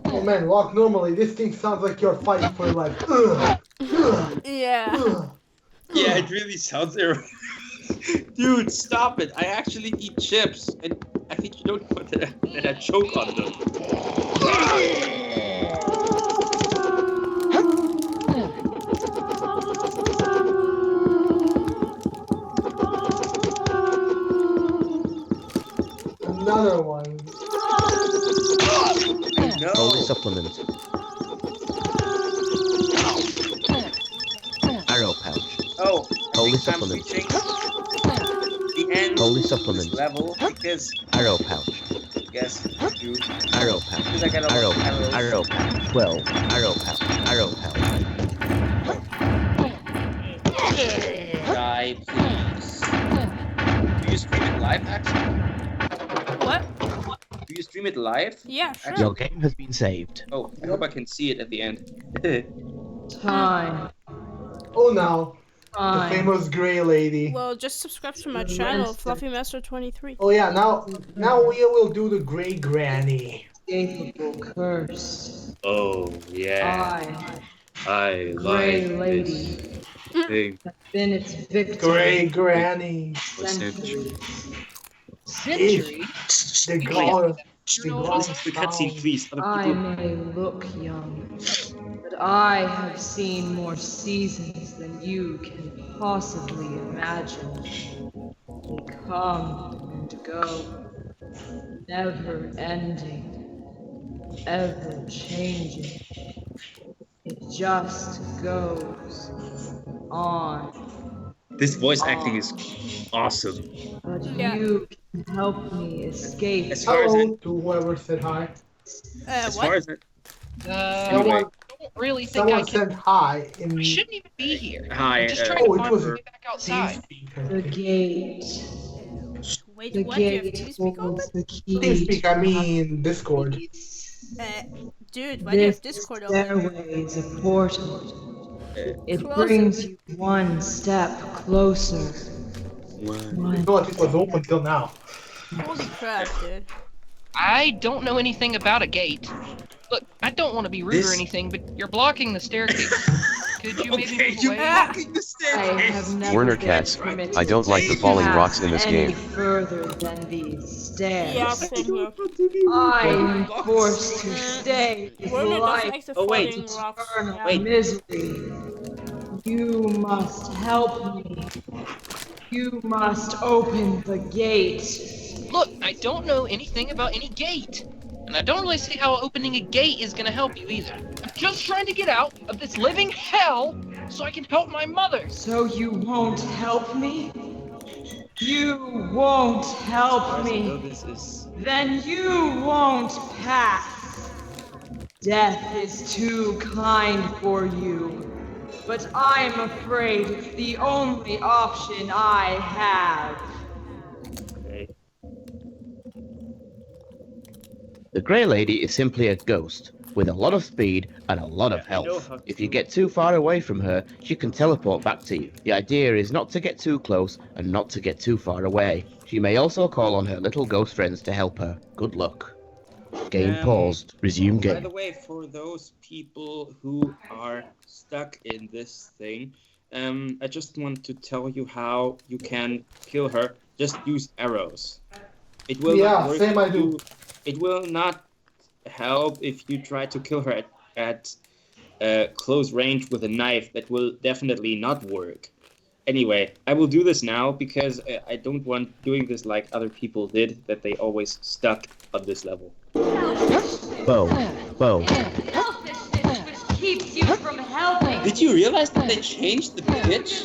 Speaker 1: Oh man, Locke, normally this thing sounds like you're fighting for your life.
Speaker 2: Yeah.
Speaker 3: Yeah, it really sounds erotic. Dude, stop it. I actually eat chips, and I think you don't put that I choke on them.
Speaker 1: Another one.
Speaker 3: No.
Speaker 5: Holy supplement. Arrow pouch.
Speaker 3: Oh, I
Speaker 5: Holy
Speaker 3: think I'm
Speaker 5: supplement.
Speaker 3: reaching the end
Speaker 5: Holy
Speaker 3: of this
Speaker 5: supplement.
Speaker 3: level because
Speaker 5: Arrow pouch.
Speaker 3: guess you
Speaker 5: Arrow pouch.
Speaker 3: because I got a lot
Speaker 5: Arrow
Speaker 3: of
Speaker 5: pouch.
Speaker 3: arrows.
Speaker 5: Arrow pouch. 12. Arrow pouch. Arrow pouch.
Speaker 3: Die, please. Do you stream it live, actually?
Speaker 2: What?
Speaker 3: Do you stream it live?
Speaker 2: Yeah, sure.
Speaker 5: Your game has been saved.
Speaker 3: Oh, I hope I can see it at the end.
Speaker 8: Time.
Speaker 1: Oh no, the
Speaker 8: Time.
Speaker 1: famous gray lady.
Speaker 2: Well, just subscribe to my channel, FluffyMaster23.
Speaker 1: Oh yeah, now we will do the gray granny.
Speaker 8: Inescapable curse.
Speaker 3: Oh, yeah. I
Speaker 8: Gray lady.
Speaker 3: thing.
Speaker 8: Been its victim.
Speaker 1: Gray granny.
Speaker 8: Century. Century?
Speaker 1: The god
Speaker 3: Listen to the cutscene, please. Other
Speaker 8: I
Speaker 3: people.
Speaker 8: may look young, but I have seen more seasons than you can possibly imagine. They come and go, never ending, ever changing. It just goes on.
Speaker 3: This voice acting is awesome.
Speaker 8: But
Speaker 2: Yeah.
Speaker 8: you can help me escape.
Speaker 3: As far as
Speaker 1: Hello to whoever said hi.
Speaker 3: as
Speaker 2: What?
Speaker 3: far as
Speaker 1: Someone,
Speaker 4: I don't really think I
Speaker 1: someone
Speaker 4: can.
Speaker 1: said hi in
Speaker 4: I shouldn't even be here.
Speaker 3: hi,
Speaker 4: I'm just trying
Speaker 1: oh,
Speaker 4: to
Speaker 1: it
Speaker 4: find
Speaker 1: was
Speaker 4: my way back
Speaker 1: Team
Speaker 4: outside.
Speaker 1: Speaker.
Speaker 8: The gate.
Speaker 2: Wait,
Speaker 8: The
Speaker 2: what? You have
Speaker 8: gate
Speaker 2: TeamSpeak open?
Speaker 8: holds the key.
Speaker 1: TeamSpeak, I mean Discord.
Speaker 2: Dude, why do you have
Speaker 8: This
Speaker 2: Discord open?
Speaker 8: stairway is a portal. It
Speaker 2: Closer.
Speaker 8: brings you one step closer.
Speaker 1: I
Speaker 8: One.
Speaker 1: thought it was open till now.
Speaker 2: Holy crap, dude.
Speaker 4: I don't know anything about a gate. Look, I don't want to be rude
Speaker 3: This-
Speaker 4: or anything, but you're blocking the staircase. Could you maybe
Speaker 3: Okay,
Speaker 4: move
Speaker 3: you're
Speaker 4: away?
Speaker 3: blocking the
Speaker 8: I
Speaker 3: staircase.
Speaker 8: have never
Speaker 6: Warner
Speaker 8: been
Speaker 6: Cats,
Speaker 8: permitted
Speaker 6: I don't like the
Speaker 8: to
Speaker 6: falling
Speaker 8: pass
Speaker 6: rocks in this
Speaker 8: any
Speaker 6: game.
Speaker 8: further than these stairs.
Speaker 2: Yeah, same here.
Speaker 8: I am forced to stay
Speaker 2: Werner doesn't
Speaker 8: life
Speaker 2: like the
Speaker 3: Oh, wait.
Speaker 2: falling rocks.
Speaker 8: eternal
Speaker 2: Yeah.
Speaker 3: Wait.
Speaker 8: misery. You must help me. You must open the gate.
Speaker 4: Look, I don't know anything about any gate. And I don't really see how opening a gate is gonna help you either. I'm just trying to get out of this living hell so I can help my mother.
Speaker 8: So you won't help me? You won't help me.
Speaker 3: This is
Speaker 8: Then you won't pass. Death is too kind for you. But I'm afraid it's the only option I have.
Speaker 3: okay.
Speaker 5: The Grey Lady is simply a ghost, with a lot of speed and a lot of
Speaker 3: I know
Speaker 5: health.
Speaker 3: how
Speaker 5: If
Speaker 3: to-
Speaker 5: you get too far away from her, she can teleport back to you. The idea is not to get too close and not to get too far away. She may also call on her little ghost friends to help her. Good luck. Game paused. Resume
Speaker 3: By
Speaker 5: game.
Speaker 3: the way, for those people who are stuck in this thing, I just want to tell you how you can kill her. Just use arrows. It will
Speaker 1: Yeah,
Speaker 3: not work.
Speaker 1: same I
Speaker 3: if
Speaker 1: do.
Speaker 3: It will not help if you try to kill her at close range with a knife. That will definitely not work. Anyway, I will do this now because I don't want doing this like other people did, that they always stuck on this level.
Speaker 5: Bow. Bow.
Speaker 7: Selfishness which keeps you from helping.
Speaker 3: Did you realize that they changed the pitch?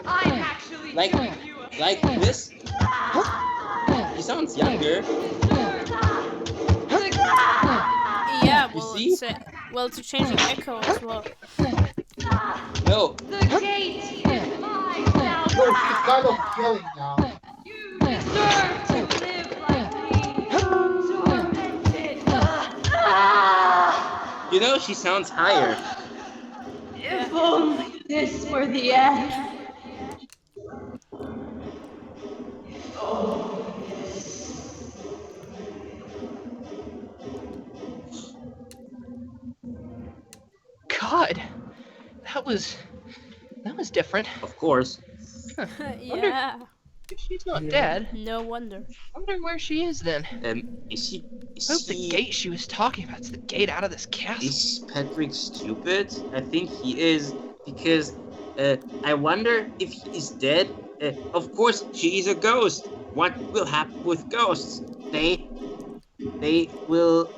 Speaker 7: I'm actually
Speaker 3: Like-
Speaker 7: doing you a
Speaker 3: Like this? He sounds younger.
Speaker 2: Yeah,
Speaker 3: You
Speaker 2: well,
Speaker 3: see?
Speaker 2: it's changing echo as well.
Speaker 3: No,
Speaker 7: The gate is mine now.
Speaker 1: No, she's kind of yelling now.
Speaker 7: You deserve to live like me. Tormented.
Speaker 3: you know she sounds higher.
Speaker 8: If only this were the end.
Speaker 4: God, that was different.
Speaker 3: Of course.
Speaker 2: Yeah,
Speaker 4: If she's not dead,
Speaker 2: no wonder.
Speaker 4: I wonder where she is then.
Speaker 3: Is she?
Speaker 4: I hope the gate she was talking about is the gate out of this castle.
Speaker 3: Is Patrick stupid? I think he is because I wonder if he is dead. Of course, she is a ghost. What will happen with ghosts? They will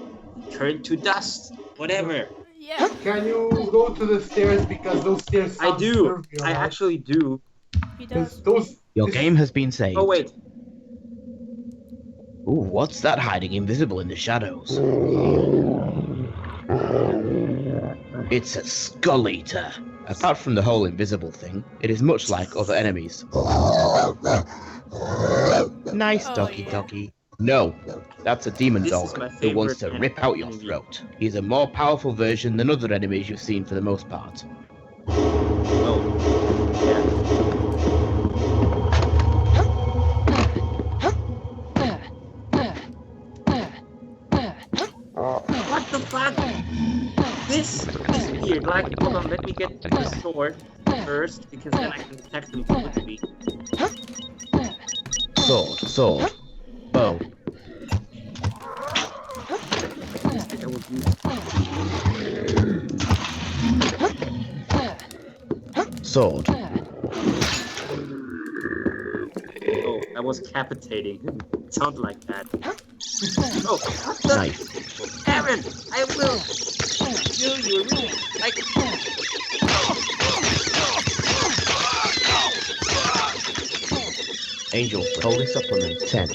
Speaker 3: turn to dust. Whatever.
Speaker 2: Yeah,
Speaker 1: Can you go to the stairs because those stairs
Speaker 3: I
Speaker 1: sound
Speaker 3: do.
Speaker 1: disturbing,
Speaker 3: I
Speaker 1: alright?
Speaker 3: actually do.
Speaker 2: he
Speaker 1: Because
Speaker 2: does.
Speaker 1: those.
Speaker 5: Your
Speaker 1: this-
Speaker 5: game has been saved.
Speaker 3: Oh wait.
Speaker 5: Ooh, what's that hiding invisible in the shadows? It's a skull eater. Apart from the whole invisible thing, it is much like other enemies. Nice
Speaker 2: Oh,
Speaker 5: doggy
Speaker 2: yeah.
Speaker 5: doggy. No, that's a demon
Speaker 3: This is
Speaker 5: dog
Speaker 3: my
Speaker 5: who wants to
Speaker 3: favorite
Speaker 5: rip out your
Speaker 3: enemy.
Speaker 5: throat. He's a more powerful version than other enemies you've seen for the most part.
Speaker 3: Oh. What the fuck? This is weird. Like, hold on, let me get the sword first, because then I can attack them quickly.
Speaker 5: Sword, sword, bow. Sword.
Speaker 3: Oh, I was capitating. It sounded like that. Oh,
Speaker 5: Knife.
Speaker 3: Aaron, I will kill you. Like.
Speaker 5: Angel. Holy supplement. 10.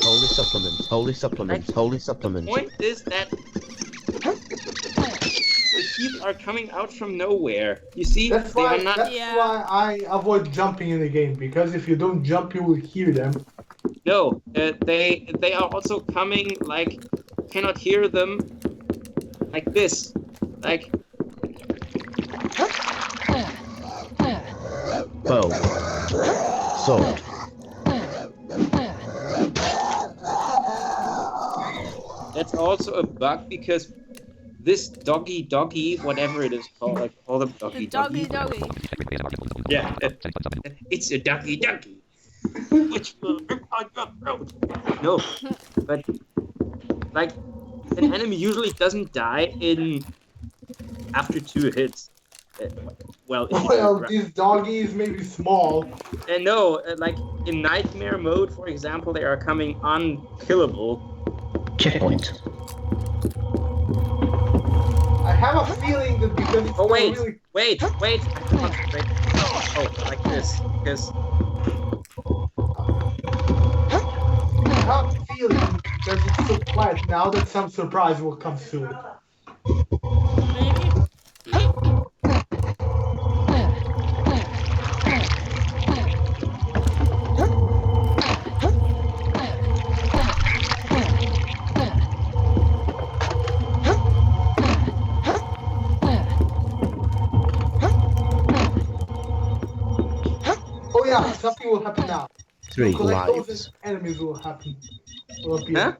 Speaker 5: Holy supplement. Holy supplement. Holy supplement.
Speaker 3: The point is that the teeth are coming out from nowhere. You see,
Speaker 1: That's
Speaker 3: they
Speaker 1: why.
Speaker 3: are not.
Speaker 1: That's
Speaker 2: Yeah.
Speaker 1: why I avoid jumping in the game, because if you don't jump, you will hear them.
Speaker 3: No, they are also coming like cannot hear them like this, like.
Speaker 5: Bow. Sword.
Speaker 3: That's also a bug because this doggy, whatever it is called, like call them
Speaker 2: The
Speaker 3: doggy.
Speaker 2: doggy.
Speaker 3: Yeah, it's a doggy. Which will rip on your throat. No, but like an enemy usually doesn't die in after 2 hits. Well, if you
Speaker 1: Well,
Speaker 3: do it
Speaker 1: these doggies may be small.
Speaker 3: right. No, like in nightmare mode, for example, they are coming unkillable.
Speaker 5: Checkpoint.
Speaker 1: I have a feeling that because it's
Speaker 3: Oh wait,
Speaker 1: really...
Speaker 3: wait. I concentrate. Oh, like this, because.
Speaker 1: I have a feeling that it's so quiet now that some surprise will come soon.
Speaker 2: Maybe.
Speaker 1: Oh yeah, something will happen now.
Speaker 5: 3
Speaker 1: Collect those
Speaker 5: lives.
Speaker 1: enemies will appear.
Speaker 3: Huh?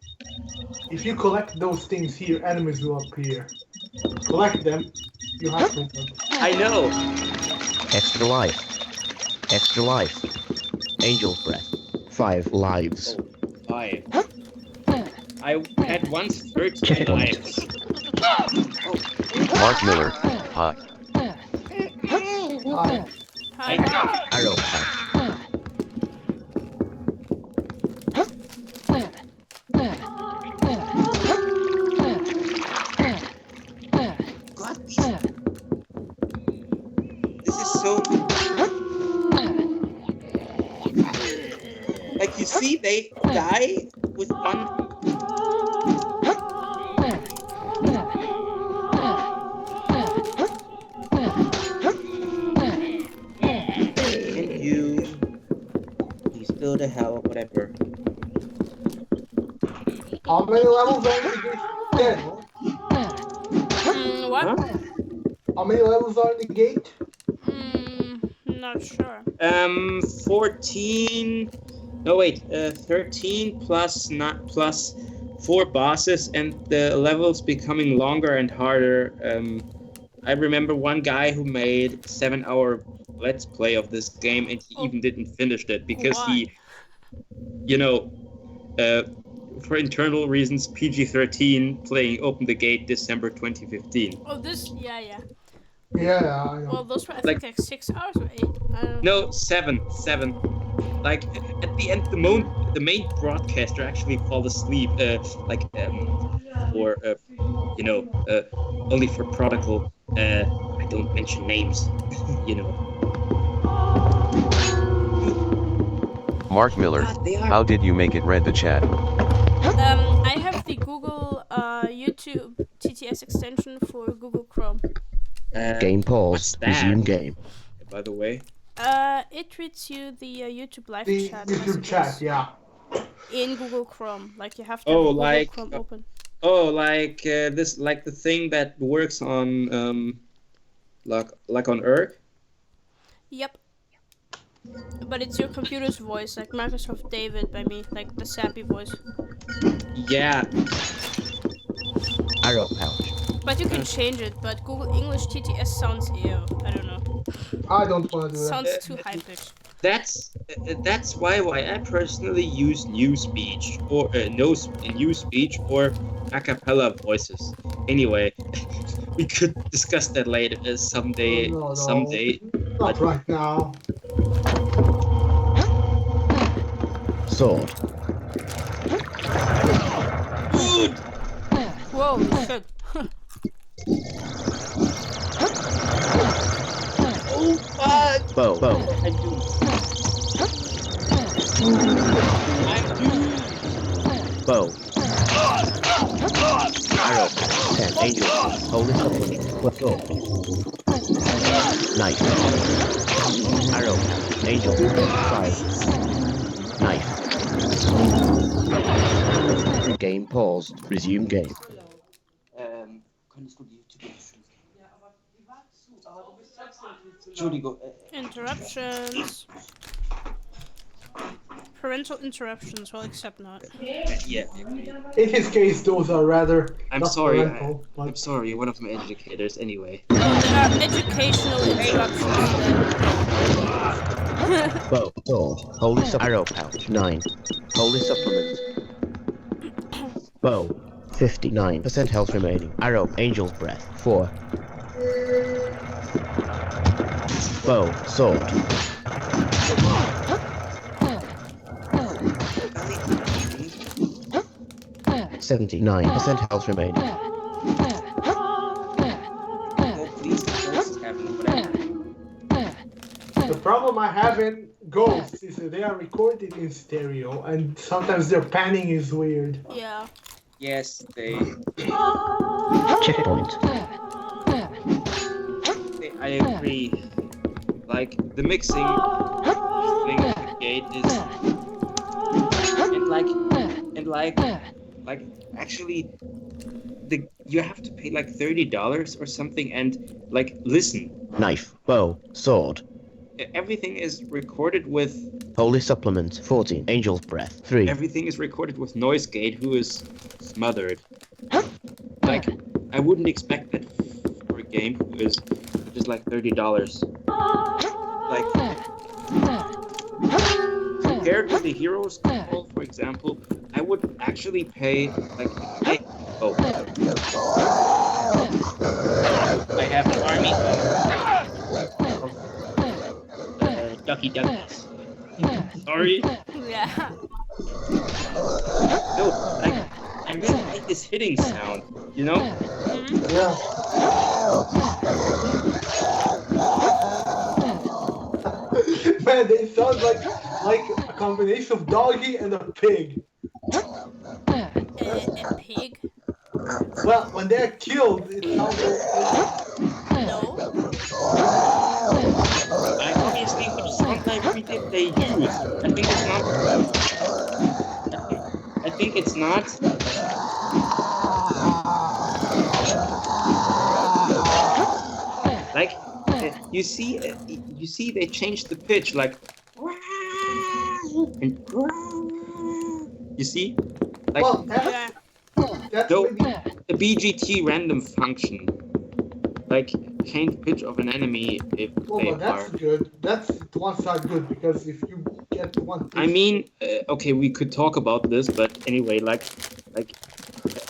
Speaker 1: If you collect those things here, enemies will appear. Collect them, you have to.
Speaker 3: I know.
Speaker 5: Extra life. Extra life. Angel breath. 5 lives.
Speaker 3: 5. I had once 13
Speaker 5: Checkpoint.
Speaker 3: lives.
Speaker 6: Mark Miller. Hi.
Speaker 2: Hi.
Speaker 5: Arrow path.
Speaker 3: God, this is so. Like you see, they die with one. And you go to hell, whatever.
Speaker 1: How many levels are in the gate? 10.
Speaker 2: What?
Speaker 3: Huh?
Speaker 1: How many levels are in the gate?
Speaker 2: Not sure.
Speaker 3: 14. No wait, 13 plus not plus 4 bosses, and the levels becoming longer and harder. I remember one guy who made 7-hour let's play of this game, and he even didn't finish it because he, for internal reasons, PG-13 playing Open the Gate December 2015.
Speaker 2: Oh, this. Yeah.
Speaker 1: Yeah, I know.
Speaker 2: Well, those were I think like 6 hours or 8. I don't know.
Speaker 3: No, 7. Like at the end, the main broadcaster actually fall asleep. Only for protocol. I don't mention names.
Speaker 6: Mark Miller. How did you make it? Read the chat.
Speaker 2: I have the Google YouTube TTS extension for Google Chrome.
Speaker 5: Game paused.
Speaker 3: What's that?
Speaker 5: Resume game.
Speaker 3: By the way.
Speaker 2: It reads you the YouTube live
Speaker 1: The
Speaker 2: chat.
Speaker 1: YouTube chat, yeah.
Speaker 2: In Google Chrome, like you have to have Google Chrome open.
Speaker 3: Oh, like this, like the thing that works on, like on Earth.
Speaker 2: Yep. But it's your computer's voice, like Microsoft David by me, like the sappy voice.
Speaker 3: Yeah.
Speaker 5: Arrow pouch.
Speaker 2: But you can change it. But Google English TTS sounds ew. I don't know.
Speaker 1: I don't want to do that.
Speaker 2: Sounds too high pitched.
Speaker 3: That's why I personally use Newspeech or Newspeech or a cappella voices. Anyway, we could discuss that later someday.
Speaker 1: No.
Speaker 3: Someday.
Speaker 1: Not right now.
Speaker 5: Sword.
Speaker 2: Whoa, shit.
Speaker 3: Oh fuck!
Speaker 5: Bow.
Speaker 3: I'm doomed. I'm doomed.
Speaker 5: Bow. Arrow. 10. Angel. Holy supplement. Sword. Knife. Arrow. Angel. 5. Knife. Game paused. Resume game.
Speaker 3: Könntest du die Tür schließen? Entschuldigung.
Speaker 2: Interruptions. Parental interruptions, well, except not.
Speaker 3: Yeah.
Speaker 1: In his case, those are rather.
Speaker 3: I'm
Speaker 1: not
Speaker 3: sorry.
Speaker 1: parental, but-
Speaker 3: I'm sorry. One of my educators. Anyway.
Speaker 2: There are educational interruptions then.
Speaker 5: Bow. Sword. Holy Arrow pouch. 9. Holy supplement. Bow. 59% health remaining. Arrow. Angel's breath. 4. Bow. Sword. 79% health remaining.
Speaker 1: The problem I have in Ghosts is that they are recorded in stereo, and sometimes their panning is weird.
Speaker 2: Yeah.
Speaker 3: Yes, they.
Speaker 5: Checkpoint.
Speaker 3: I agree. Like the mixing thing of the gate is, and like actually, you have to pay like $30 or something, and like listen.
Speaker 5: Knife. Bow. Sword.
Speaker 3: Everything is recorded with.
Speaker 5: Holy supplement. 14. Angel's breath. 3.
Speaker 3: Everything is recorded with noise gate, who is smothered. Like I wouldn't expect that for a game who is just like $30. Like compared to the Heroes Call, for example, I would actually pay like I have an army of ducky duckies. Sorry.
Speaker 2: Yeah.
Speaker 3: No, I really like this hitting sound, you know?
Speaker 1: Yeah. Man, they sound like a combination of doggy and a pig.
Speaker 2: A pig?
Speaker 1: Well, when they're killed, it sounds like.
Speaker 2: No.
Speaker 3: I obviously which sound like did they use. I think it's not. Like you see they changed the pitch like and you see like
Speaker 1: Well,
Speaker 2: Yeah.
Speaker 1: that's
Speaker 3: no,
Speaker 1: maybe.
Speaker 3: the BGT random function like change pitch of an enemy if
Speaker 1: Well,
Speaker 3: they
Speaker 1: but that's
Speaker 3: are.
Speaker 1: good. That's to one side good because if you get one.
Speaker 3: I mean, okay, we could talk about this, but anyway, like,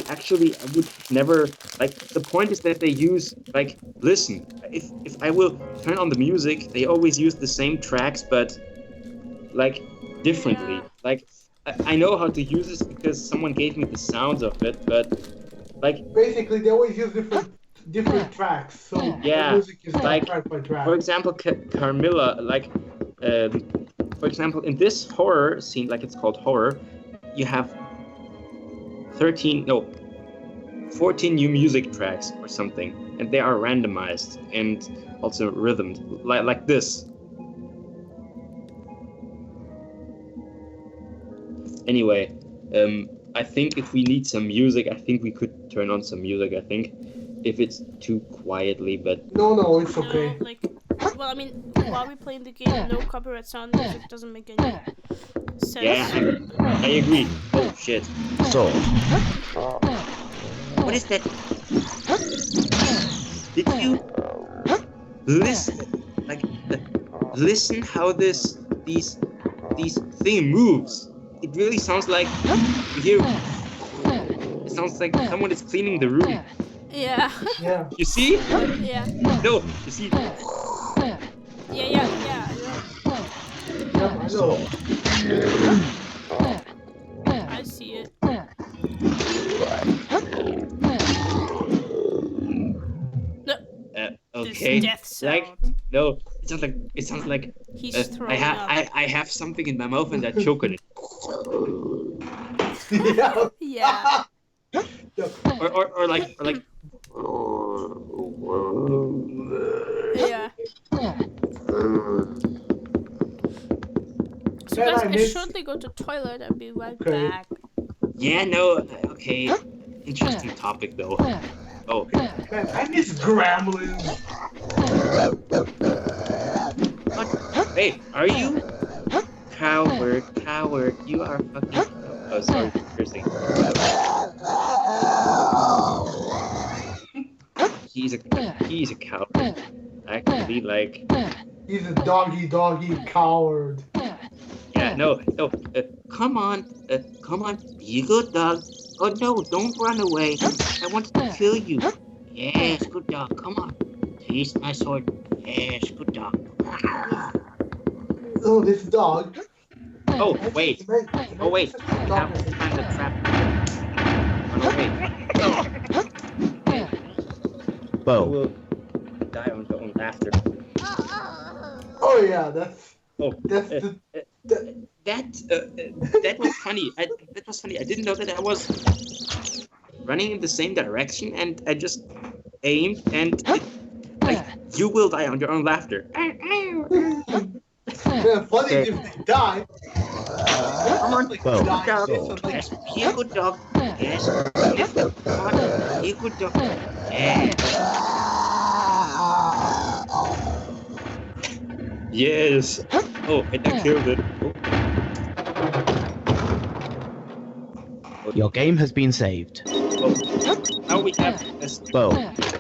Speaker 3: actually, I would never like. The point is that they use like, listen. If I will turn on the music, they always use the same tracks, but like differently.
Speaker 2: Yeah.
Speaker 3: Like, I know how to use this because someone gave me the sounds of it, but like,
Speaker 1: Basically, they always use different tracks, so
Speaker 3: Yeah,
Speaker 1: the music is not
Speaker 3: like,
Speaker 1: track by track.
Speaker 3: for example, Carmilla, like, for example, in this horror scene, like it's called horror, you have 14 new music tracks or something, and they are randomized and also rhythmed, like this. Anyway, I think if we need some music, I think we could turn on some music. I think if it's too quietly, but
Speaker 1: No, it's okay.
Speaker 2: No, like, well, I mean, while we're playing the game, no copyright sound music doesn't make any sense.
Speaker 3: yeah, I agree. Oh shit!
Speaker 5: Sword.
Speaker 3: What is that? Did you listen? Like, listen how these thing moves. It really sounds like you hear. It sounds like someone is cleaning the room.
Speaker 2: Yeah.
Speaker 1: Yeah.
Speaker 3: You see?
Speaker 2: Yeah.
Speaker 3: No, you see?
Speaker 2: Yeah.
Speaker 1: Yep, I know.
Speaker 2: I see it. No,
Speaker 3: Okay.
Speaker 2: this death sound.
Speaker 3: Like, no, it sounds like
Speaker 2: He's throwing up.
Speaker 3: I have something in my mouth and I choke on it.
Speaker 1: Yeah.
Speaker 2: Yeah.
Speaker 3: or like
Speaker 2: Yeah. So
Speaker 1: Man,
Speaker 2: guys,
Speaker 1: I
Speaker 2: I
Speaker 1: miss-
Speaker 2: shortly go to toilet and be right
Speaker 1: Okay.
Speaker 2: back.
Speaker 3: yeah, no, okay. Interesting topic though. Oh,
Speaker 1: Man, I miss gremlins.
Speaker 3: hey, are you? Coward, you are fucking. Oh, sorry for cursing. He's a coward. Actually, like.
Speaker 1: He's a doggy coward.
Speaker 3: Yeah, no. Come on, be a good dog. Oh no, don't run away. I wanted to kill you. Yes, good dog. Come on, taste my sword. Yes, good dog.
Speaker 1: Oh, this dog.
Speaker 3: Oh wait. I have to find the trap. Run away.
Speaker 5: Bo.
Speaker 3: will die on your own laughter.
Speaker 1: Oh yeah, that's
Speaker 3: Oh,
Speaker 1: the
Speaker 3: that was funny. That was funny. I didn't know that I was running in the same direction, and I just aimed, and like you will die on your own laughter.
Speaker 1: yeah, funny
Speaker 3: Okay.
Speaker 1: if they die.
Speaker 3: Come on,
Speaker 1: Like,
Speaker 5: Bo.
Speaker 1: die,
Speaker 5: So-
Speaker 1: it's
Speaker 3: yes, be a good dog. Yes, come on, be a good dog. Yes. Yes. Oh, and I killed it.
Speaker 5: Your game has been saved.
Speaker 3: Oh. Now we have this
Speaker 5: Bo.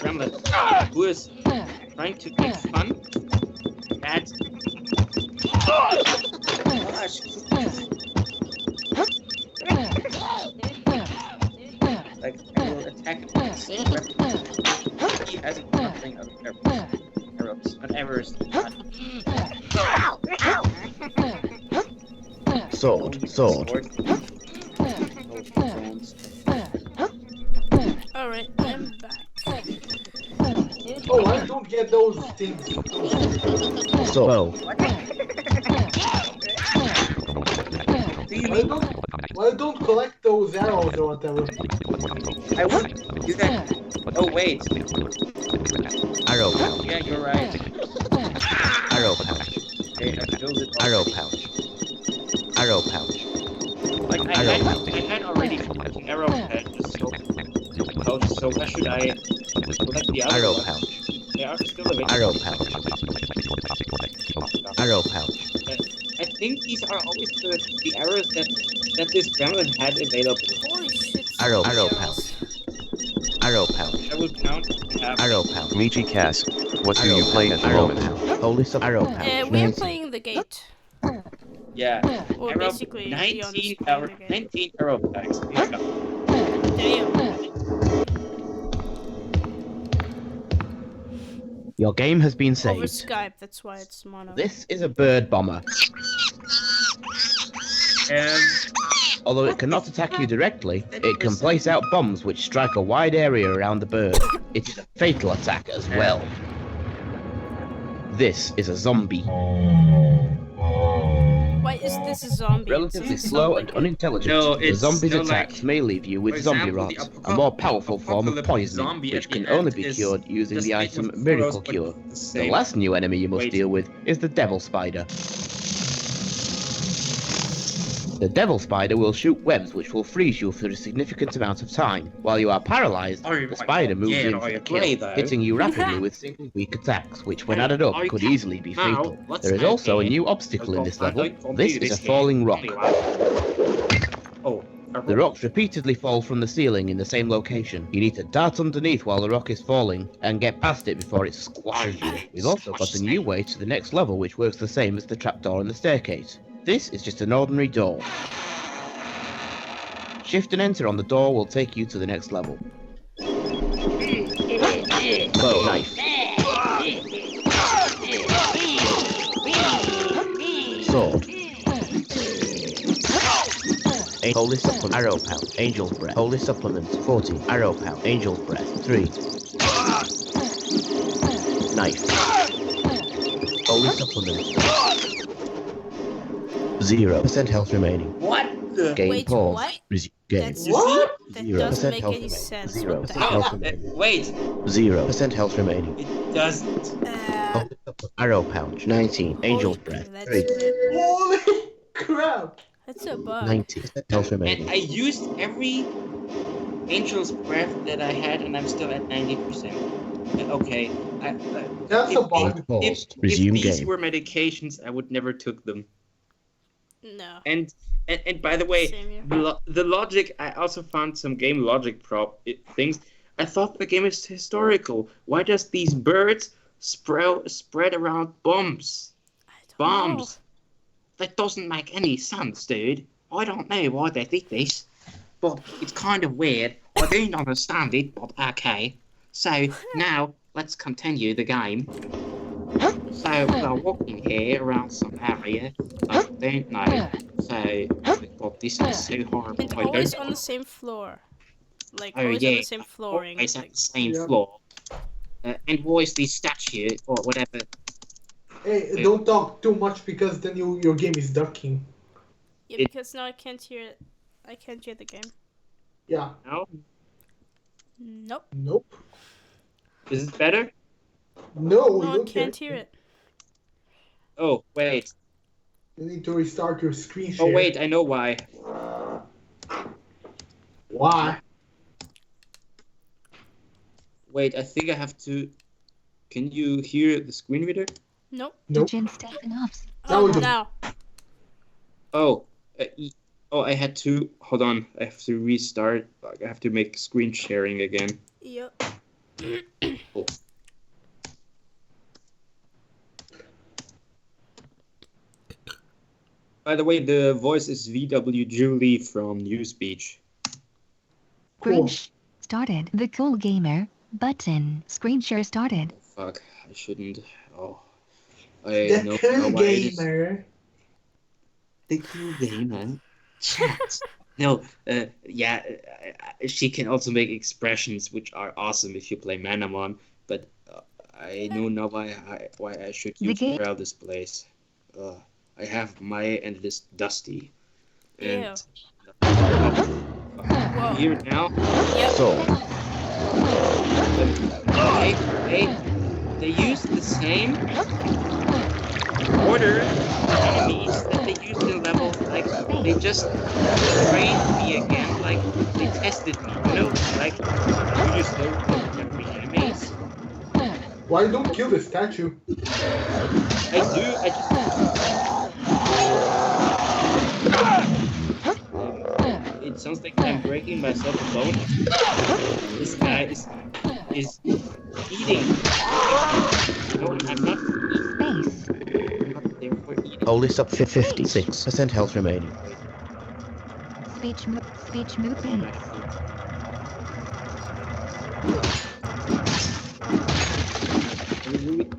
Speaker 3: gremlin who is trying to make fun at. Like, I will attack him with the same weapon. He hasn't nothing of arrows. Not arrows.
Speaker 5: Sword.
Speaker 2: Alright, I'm back.
Speaker 1: Oh, I don't get those things.
Speaker 5: Bo.
Speaker 1: Why don't collect those arrows or whatever?
Speaker 3: I would do that. Oh wait.
Speaker 5: Arrow pouch.
Speaker 3: Yeah, you're right.
Speaker 5: Arrow pouch.
Speaker 3: Okay, I filled it.
Speaker 5: Arrow
Speaker 3: already.
Speaker 5: pouch. Arrow pouch.
Speaker 3: Like I had already an arrow pouch, so why should I collect the other
Speaker 5: Arrow
Speaker 3: ones?
Speaker 5: pouch.
Speaker 3: They are still available.
Speaker 5: Arrow pouch. Arrow pouch.
Speaker 3: I think these are always the arrows that this gremlin had available.
Speaker 2: Holy shit.
Speaker 5: Arrow
Speaker 2: arrows.
Speaker 5: pouch. Arrow pouch.
Speaker 3: I will count.
Speaker 5: Arrow pouch.
Speaker 6: Michi Cass, what do you play at the
Speaker 5: Arrow
Speaker 6: moment?
Speaker 5: pouch. Holy sub. Arrow pouch.
Speaker 2: We're
Speaker 5: Nancy.
Speaker 2: playing the gate.
Speaker 3: Yeah.
Speaker 2: Or
Speaker 3: Arrow,
Speaker 2: basically
Speaker 3: 19
Speaker 2: beyond
Speaker 3: arrow,
Speaker 2: the game.
Speaker 3: 19 arrow packs.
Speaker 2: Damn.
Speaker 5: Your game has been
Speaker 2: Over
Speaker 5: saved.
Speaker 2: Skype, that's why it's mono.
Speaker 5: This is a bird bomber. Although it cannot attack you directly, it can place out bombs which strike a wide area around the bird. It is a fatal attack as well. This is a zombie.
Speaker 2: Why is this a zombie?
Speaker 5: Relatively
Speaker 2: It sounds
Speaker 5: slow
Speaker 2: like
Speaker 5: and unintelligent,
Speaker 3: No,
Speaker 5: the
Speaker 3: it's
Speaker 5: zombie's
Speaker 3: no,
Speaker 5: attacks
Speaker 3: like,
Speaker 5: may leave you with
Speaker 3: for
Speaker 5: zombie
Speaker 3: example,
Speaker 5: rot,
Speaker 3: the
Speaker 5: a more powerful form of
Speaker 3: apocalyptic
Speaker 5: poisoning,
Speaker 3: zombie
Speaker 5: which
Speaker 3: at
Speaker 5: can
Speaker 3: the
Speaker 5: only
Speaker 3: end
Speaker 5: be
Speaker 3: is
Speaker 5: cured using
Speaker 3: just
Speaker 5: the
Speaker 3: made
Speaker 5: item
Speaker 3: of
Speaker 5: Miracle
Speaker 3: furrows, but
Speaker 5: Cure.
Speaker 3: the
Speaker 5: The
Speaker 3: same.
Speaker 5: last new enemy you must
Speaker 3: Wait.
Speaker 5: deal with is the Devil Spider. The Devil Spider will shoot webs which will freeze you for a significant amount of time. While you are paralyzed,
Speaker 3: Are you
Speaker 5: the spider moves
Speaker 3: yeah,
Speaker 5: in
Speaker 3: are
Speaker 5: for
Speaker 3: you
Speaker 5: the kill,
Speaker 3: play, though?
Speaker 5: hitting you rapidly with single weak attacks, which when added up
Speaker 3: Are you
Speaker 5: could
Speaker 3: can-
Speaker 5: easily be
Speaker 3: Now,
Speaker 5: fatal.
Speaker 3: let's
Speaker 5: There is
Speaker 3: make
Speaker 5: also a
Speaker 3: it.
Speaker 5: new obstacle in this level.
Speaker 3: Don't
Speaker 5: This
Speaker 3: do
Speaker 5: is a
Speaker 3: game.
Speaker 5: falling rock.
Speaker 3: Oh,
Speaker 5: The rocks repeatedly fall from the ceiling in the same location. You need to dart underneath while the rock is falling and get past it before it squashes you. We've also got a new way to the next level which works the same as the trapdoor in the staircase. This is just an ordinary door. Shift and enter on the door will take you to the next level. Bow knife. Holy supplement. Arrow pouch. Angel's breath. Holy supplements. 40. Arrow pouch. Angel's breath. 3. Knife. Holy supplements. 0% health remaining.
Speaker 3: What the?
Speaker 5: Game
Speaker 2: Wait,
Speaker 5: pause.
Speaker 2: what?
Speaker 5: Resume game.
Speaker 2: That's-
Speaker 3: What?
Speaker 2: That
Speaker 5: 0%
Speaker 2: doesn't make
Speaker 5: health
Speaker 2: any
Speaker 5: remaining.
Speaker 2: sense.
Speaker 5: 0%
Speaker 2: What the
Speaker 5: health
Speaker 3: No,
Speaker 5: remaining.
Speaker 3: wait.
Speaker 5: 0% health remaining.
Speaker 3: It doesn't.
Speaker 5: Holy supplement. Arrow pouch. 19. Angel's
Speaker 2: Holy
Speaker 5: breath.
Speaker 2: crap,
Speaker 5: 3.
Speaker 2: that's weird.
Speaker 1: Holy crap!
Speaker 2: That's a bug.
Speaker 5: 90% health
Speaker 3: And
Speaker 5: remaining.
Speaker 3: I used every Angel's breath that I had, and I'm still at 90%. Okay.
Speaker 1: That's a bug.
Speaker 5: Game paused.
Speaker 3: If
Speaker 5: Resume
Speaker 3: these
Speaker 5: game.
Speaker 3: were medications, I would never took them.
Speaker 2: No.
Speaker 3: And by the way,
Speaker 2: Same here.
Speaker 3: the logic, I also found some game logic things. I thought the game is historical. Why does these birds spread around bombs?
Speaker 2: I don't
Speaker 3: Bombs. That doesn't make any sense, dude. I don't know why they did this, but it's kind of weird. I don't understand it, but okay. So now let's continue the game. So we're walking here around some area. I don't know. So, but this is so horrible.
Speaker 2: And
Speaker 3: I
Speaker 2: always
Speaker 3: don't
Speaker 2: on the same floor. Like,
Speaker 3: Oh,
Speaker 2: always on
Speaker 3: yeah.
Speaker 2: the same flooring.
Speaker 3: always at
Speaker 2: Like,
Speaker 3: the same
Speaker 1: Yeah.
Speaker 3: floor. And voice the statue or whatever.
Speaker 1: Hey, don't talk too much because then your game is ducking.
Speaker 2: yeah,
Speaker 3: it-
Speaker 2: because now I can't hear it. I can't hear the game.
Speaker 1: Yeah.
Speaker 3: No?
Speaker 2: Nope.
Speaker 1: Nope.
Speaker 3: Is it better?
Speaker 1: No, we
Speaker 2: No, I
Speaker 1: don't
Speaker 2: can't
Speaker 1: care.
Speaker 2: hear it.
Speaker 3: Oh, wait.
Speaker 1: You need to restart your screen share.
Speaker 3: Oh, wait, I know why.
Speaker 1: Why?
Speaker 3: Wait, I think I have to... Can you hear the screen reader?
Speaker 2: Nope.
Speaker 1: Nope.
Speaker 9: Jim's taken off.
Speaker 1: Now
Speaker 2: Oh,
Speaker 1: we do.
Speaker 2: now.
Speaker 3: Oh, I had to... Hold on, I have to restart. I have to make screen sharing again.
Speaker 2: Yep.
Speaker 3: By the way, the voice is VW Julie from Newspeech.
Speaker 1: Cool.
Speaker 9: Started. The cool gamer button. Screen share started.
Speaker 3: Fuck, I shouldn't... Oh.
Speaker 1: The
Speaker 3: know
Speaker 1: cool
Speaker 3: why it is-
Speaker 1: gamer.
Speaker 3: The cool gamer. Chat. No, yeah, she can also make expressions which are awesome if you play Manamon, but I know now why I should
Speaker 9: The
Speaker 3: use
Speaker 9: game-
Speaker 3: braille displays. I have my and it is dusty. And
Speaker 2: Whoa.
Speaker 3: here now,
Speaker 2: Yep.
Speaker 5: So,
Speaker 3: they use the same order enemies that they used in level. Like they just trained me again. Like they tested me. You know, like you just don't remember enemies.
Speaker 1: Why don't kill the statue?
Speaker 3: I do. I just. It sounds like I'm breaking myself alone. This guy is eating. No, I'm not.
Speaker 9: Space.
Speaker 3: I'm not there for eating.
Speaker 5: holy sub 56% health remaining.
Speaker 9: Speech movements.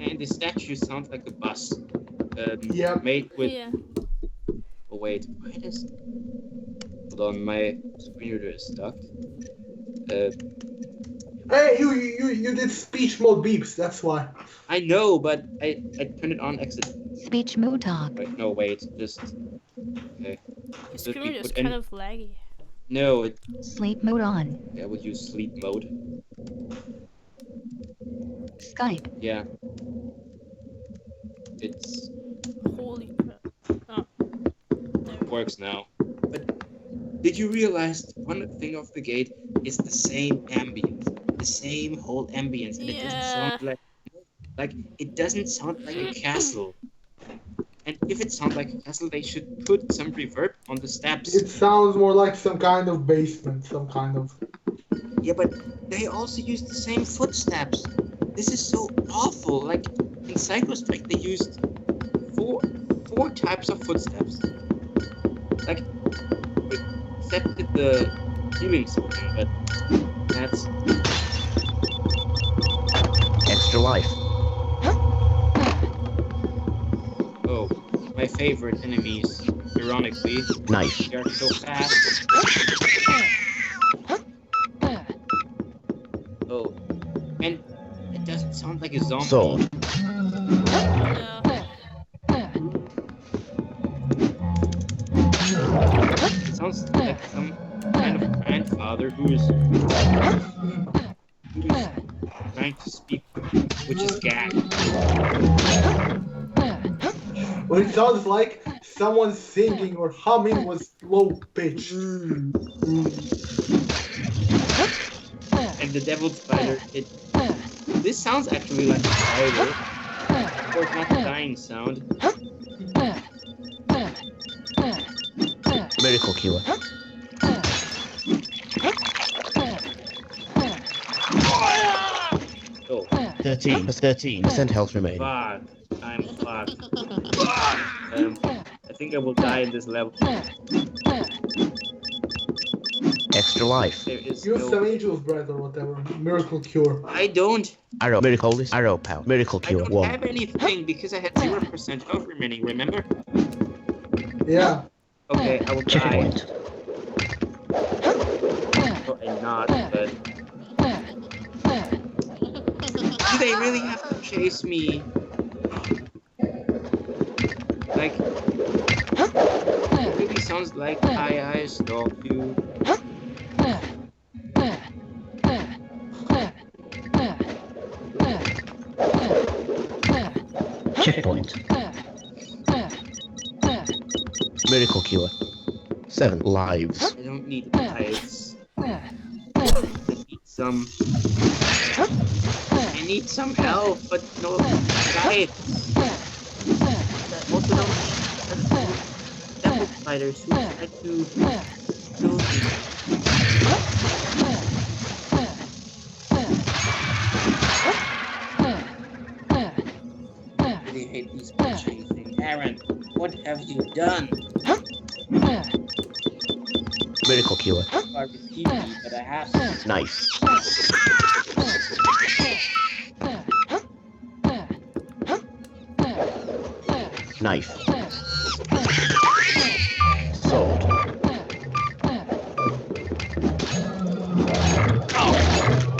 Speaker 3: And the statue sounds like a bus.
Speaker 1: Yeah.
Speaker 3: Made with.
Speaker 2: Yeah.
Speaker 3: Oh wait, why does? Hold on, my screen reader is stuck.
Speaker 1: Hey, you did speech mode beeps. That's why.
Speaker 3: I know, but I turned it on accidentally.
Speaker 9: Speech mode talk.
Speaker 3: Wait, no, wait, just. Okay.
Speaker 2: Your
Speaker 3: Let me
Speaker 2: screen is
Speaker 3: put
Speaker 2: kind
Speaker 3: in-
Speaker 2: of laggy.
Speaker 3: No, it.
Speaker 9: Sleep mode on.
Speaker 3: I would use sleep mode.
Speaker 9: Skype.
Speaker 3: Yeah. It's
Speaker 2: Holy crap. Oh. There.
Speaker 3: works now. But did you realize one thing of the gate is the same ambience, the same whole ambience, and it doesn't
Speaker 2: Yeah.
Speaker 3: sound like it doesn't sound like a castle. And if it sounds like a castle, they should put some reverb on the steps.
Speaker 1: It sounds more like some kind of basement, some kind of.
Speaker 3: Yeah, but they also use the same footsteps. This is so awful. Like in Psycho Strike, they used four types of footsteps. Like except with the healing something, but that's
Speaker 5: Extra life.
Speaker 3: oh my favorite enemies. ironically.
Speaker 5: Knife.
Speaker 3: They are so fast. Oh, and it doesn't sound like a zombie.
Speaker 5: Sword.
Speaker 2: Yeah.
Speaker 3: It sounds like some kind of grandfather who's trying to speak, which is gag.
Speaker 1: Well, it sounds like someone singing or humming was low pitched.
Speaker 3: And the devil spider, this sounds actually like a spider. Of course, not the dying sound.
Speaker 5: Miracle cure.
Speaker 3: Oh,
Speaker 5: 13% health remaining.
Speaker 3: fuck. I'm fucked. I think I will die in this level.
Speaker 5: Extra life.
Speaker 3: There is
Speaker 1: Use some
Speaker 3: no...
Speaker 1: angel's breath or whatever. Miracle cure.
Speaker 3: I don't.
Speaker 5: Arrow. Miracle. Arrow power. Miracle
Speaker 3: I
Speaker 5: cure.
Speaker 3: don't
Speaker 5: 1.
Speaker 3: have anything because I had 0% health remaining, remember?
Speaker 1: Yeah.
Speaker 3: Okay, I will die.
Speaker 5: Checkpoint.
Speaker 3: Well, I'm not, but... Do they really have to chase me? Like... It really sounds like I stalked you.
Speaker 5: Checkpoint. Miracle cure. 7 lives.
Speaker 3: I don't need lives. I need some help, but no guides. Also don't need devil spiders who try to kill me. I really hate these chasing. Aaron, what have you done?
Speaker 5: Miracle cure.
Speaker 3: I repeat me, but I have to.
Speaker 5: Knife. Knife. Sword.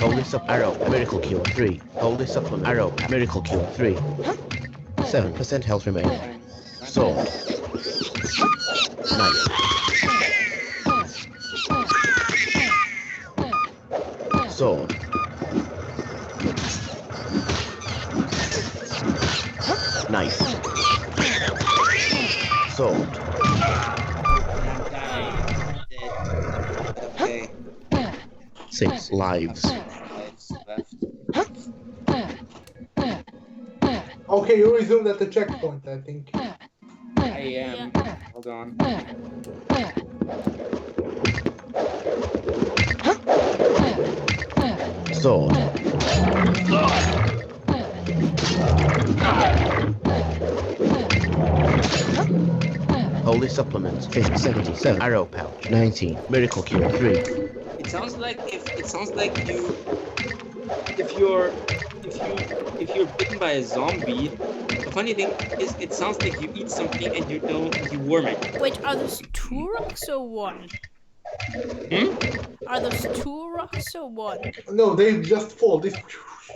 Speaker 5: Holy sup arrow. Miracle cure. 3. Holy supplement. Arrow. Miracle cure. 3. 7% health remaining. Sword. Knife. Sword. Knife. Sword.
Speaker 3: Okay.
Speaker 5: 6 lives.
Speaker 3: Lives left.
Speaker 1: Okay, you resumed at the checkpoint, I think.
Speaker 3: I am. Hold on.
Speaker 5: Sword. Holy supplements. 77. Arrow pouch. 19. Miracle cure. 3.
Speaker 3: It sounds like if you're bitten by a zombie. The funny thing is, it sounds like you eat something and you worm it.
Speaker 2: Wait, are those 2 rocks or 1? Are those 2 rocks or 1?
Speaker 1: No, they just fall. This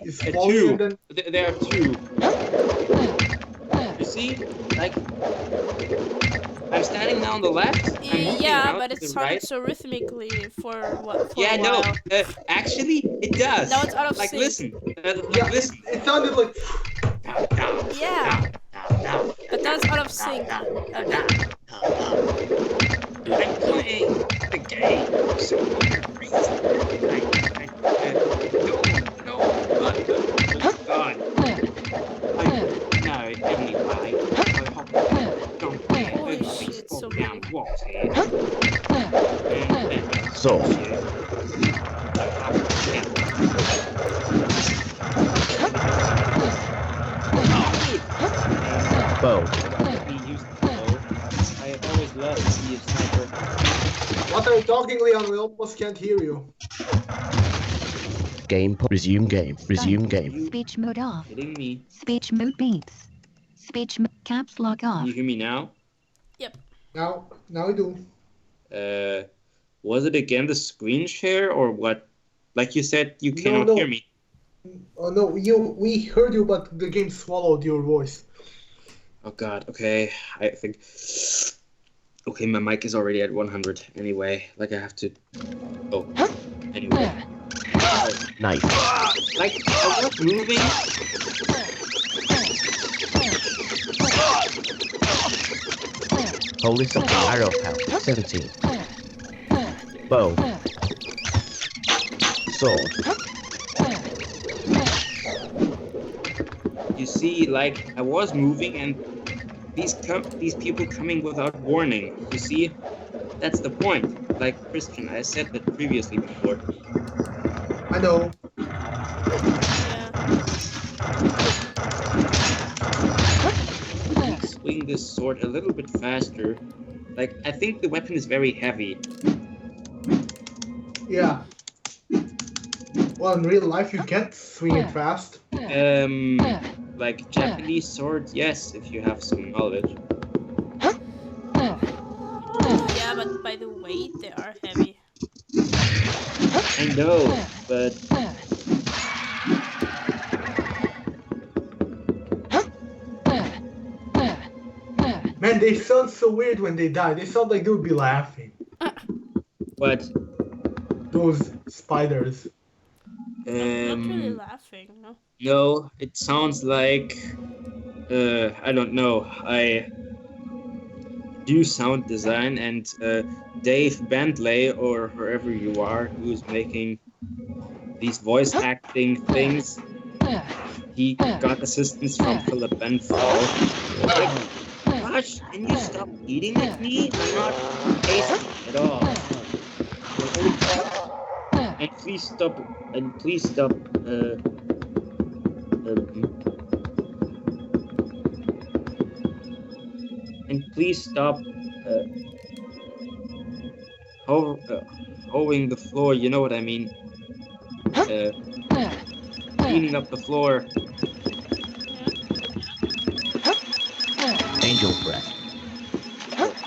Speaker 1: is falling
Speaker 3: 2.
Speaker 1: and then...
Speaker 3: There are 2. You see, like I'm standing now on the left. I'm moving
Speaker 2: Yeah,
Speaker 3: out
Speaker 2: but
Speaker 3: to
Speaker 2: it
Speaker 3: the
Speaker 2: sounded
Speaker 3: right.
Speaker 2: so rhythmically for what? For
Speaker 3: Yeah,
Speaker 2: a
Speaker 3: no.
Speaker 2: while.
Speaker 3: Actually, it does.
Speaker 2: Now it's out of
Speaker 3: like,
Speaker 2: sync.
Speaker 3: listen.
Speaker 1: Yeah,
Speaker 3: Listen.
Speaker 1: it sounded like...
Speaker 2: Yeah, but that's out of sync.
Speaker 3: I'm playing the game. So no, oh God. No, anyway. Don't play.
Speaker 2: Holy shit, so
Speaker 3: down
Speaker 2: many.
Speaker 3: walls here.
Speaker 5: Sword. Bow.
Speaker 3: I have always loved to be a sniper.
Speaker 1: What are you talking, Leon? We almost can't hear you.
Speaker 5: Game. Resume game. Resume game.
Speaker 9: Speech mode off.
Speaker 3: Hitting me.
Speaker 9: Speech mode beats. Speech caps lock
Speaker 3: Can
Speaker 9: off.
Speaker 3: you hear me now?
Speaker 2: Yep.
Speaker 1: Now I do.
Speaker 3: Was it again the screen share or what? Like you said, you cannot
Speaker 1: No.
Speaker 3: hear me.
Speaker 1: Oh no, we heard you, but the game swallowed your voice.
Speaker 3: Oh God. Okay, I think. Okay, my mic is already at 100 anyway. Like I have to. Oh. Anyway.
Speaker 5: Nice.
Speaker 3: Like I was moving.
Speaker 5: Holy something, arrow power, 17. Bow. Sword.
Speaker 3: You see, like I was moving and these people coming without warning. You see, that's the point. Like Christian, I said that previously before.
Speaker 1: I know.
Speaker 3: Yeah. Swing this sword a little bit faster. Like I think the weapon is very heavy.
Speaker 1: Yeah. Well, in real life, you can't swing it fast.
Speaker 3: Like Japanese swords, yes, if you have some knowledge.
Speaker 2: Yeah, but by the weight, they are heavy.
Speaker 3: I know, but
Speaker 1: Man, they sound so weird when they die. They sound like they would be laughing.
Speaker 3: what?
Speaker 1: Those spiders.
Speaker 2: Not really laughing, no?
Speaker 3: No, it sounds like I don't know. I do sound design, and Dave Bentley or whoever you are who's making these voice acting things, he got assistance from Philip Benfall. Like, gosh, can you stop eating at me? I'm not tasty at all. And please stop. And please stop. And please stop hoeing the floor. You know what I mean? Cleaning up the floor.
Speaker 5: Angel breath.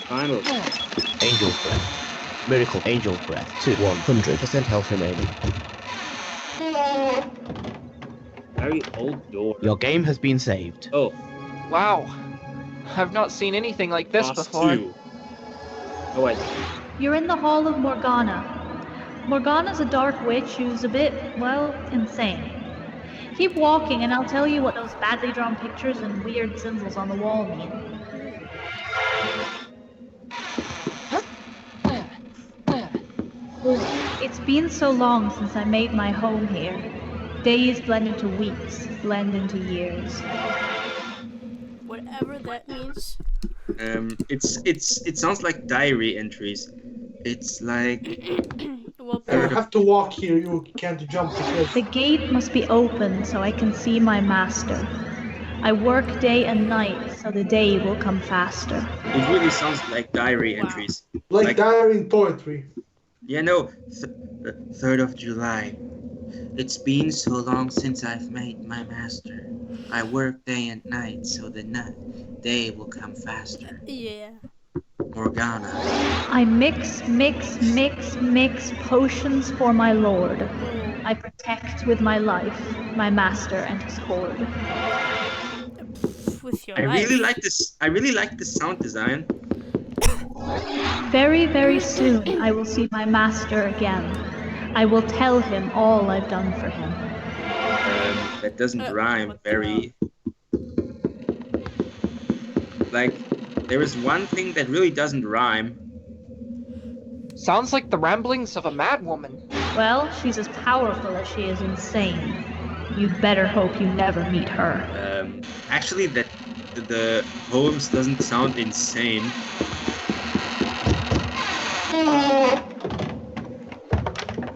Speaker 3: Finally.
Speaker 5: Angel breath. Miracle angel breath. 100% health remaining.
Speaker 3: Very old door.
Speaker 5: Your game has been saved.
Speaker 3: Oh.
Speaker 4: Wow. I've not seen anything like this
Speaker 3: Boss
Speaker 4: before.
Speaker 3: 2. Oh wait.
Speaker 7: You're in the Hall of Morgana. Morgana's a dark witch who's a bit, well, insane. Keep walking and I'll tell you what those badly drawn pictures and weird symbols on the wall mean. It's been so long since I made my home here. Days blend into weeks, blend into years.
Speaker 2: Whatever that means.
Speaker 3: It sounds like diary entries. It's like
Speaker 2: Well,
Speaker 1: You have to walk here, you can't jump because
Speaker 7: The gate must be open so I can see my master. I work day and night so the day will come faster.
Speaker 3: it really sounds like diary entries.
Speaker 1: like diary in poetry.
Speaker 3: Yeah, no. 3rd of July. It's been so long since I've made my master. I work day and night so the day will come faster.
Speaker 2: yeah.
Speaker 3: Morgana.
Speaker 7: I mix potions for my lord. I protect with my life my master and his horde.
Speaker 2: With your
Speaker 3: I
Speaker 2: life.
Speaker 3: really like the sound design.
Speaker 7: Very, very soon I will see my master again. I will tell him all I've done for him.
Speaker 3: That doesn't rhyme
Speaker 2: what the
Speaker 3: very. Like, there is one thing that really doesn't rhyme.
Speaker 4: Sounds like the ramblings of a madwoman.
Speaker 7: Well, she's as powerful as she is insane. You'd better hope you never meet her.
Speaker 3: Actually, the poems doesn't sound insane.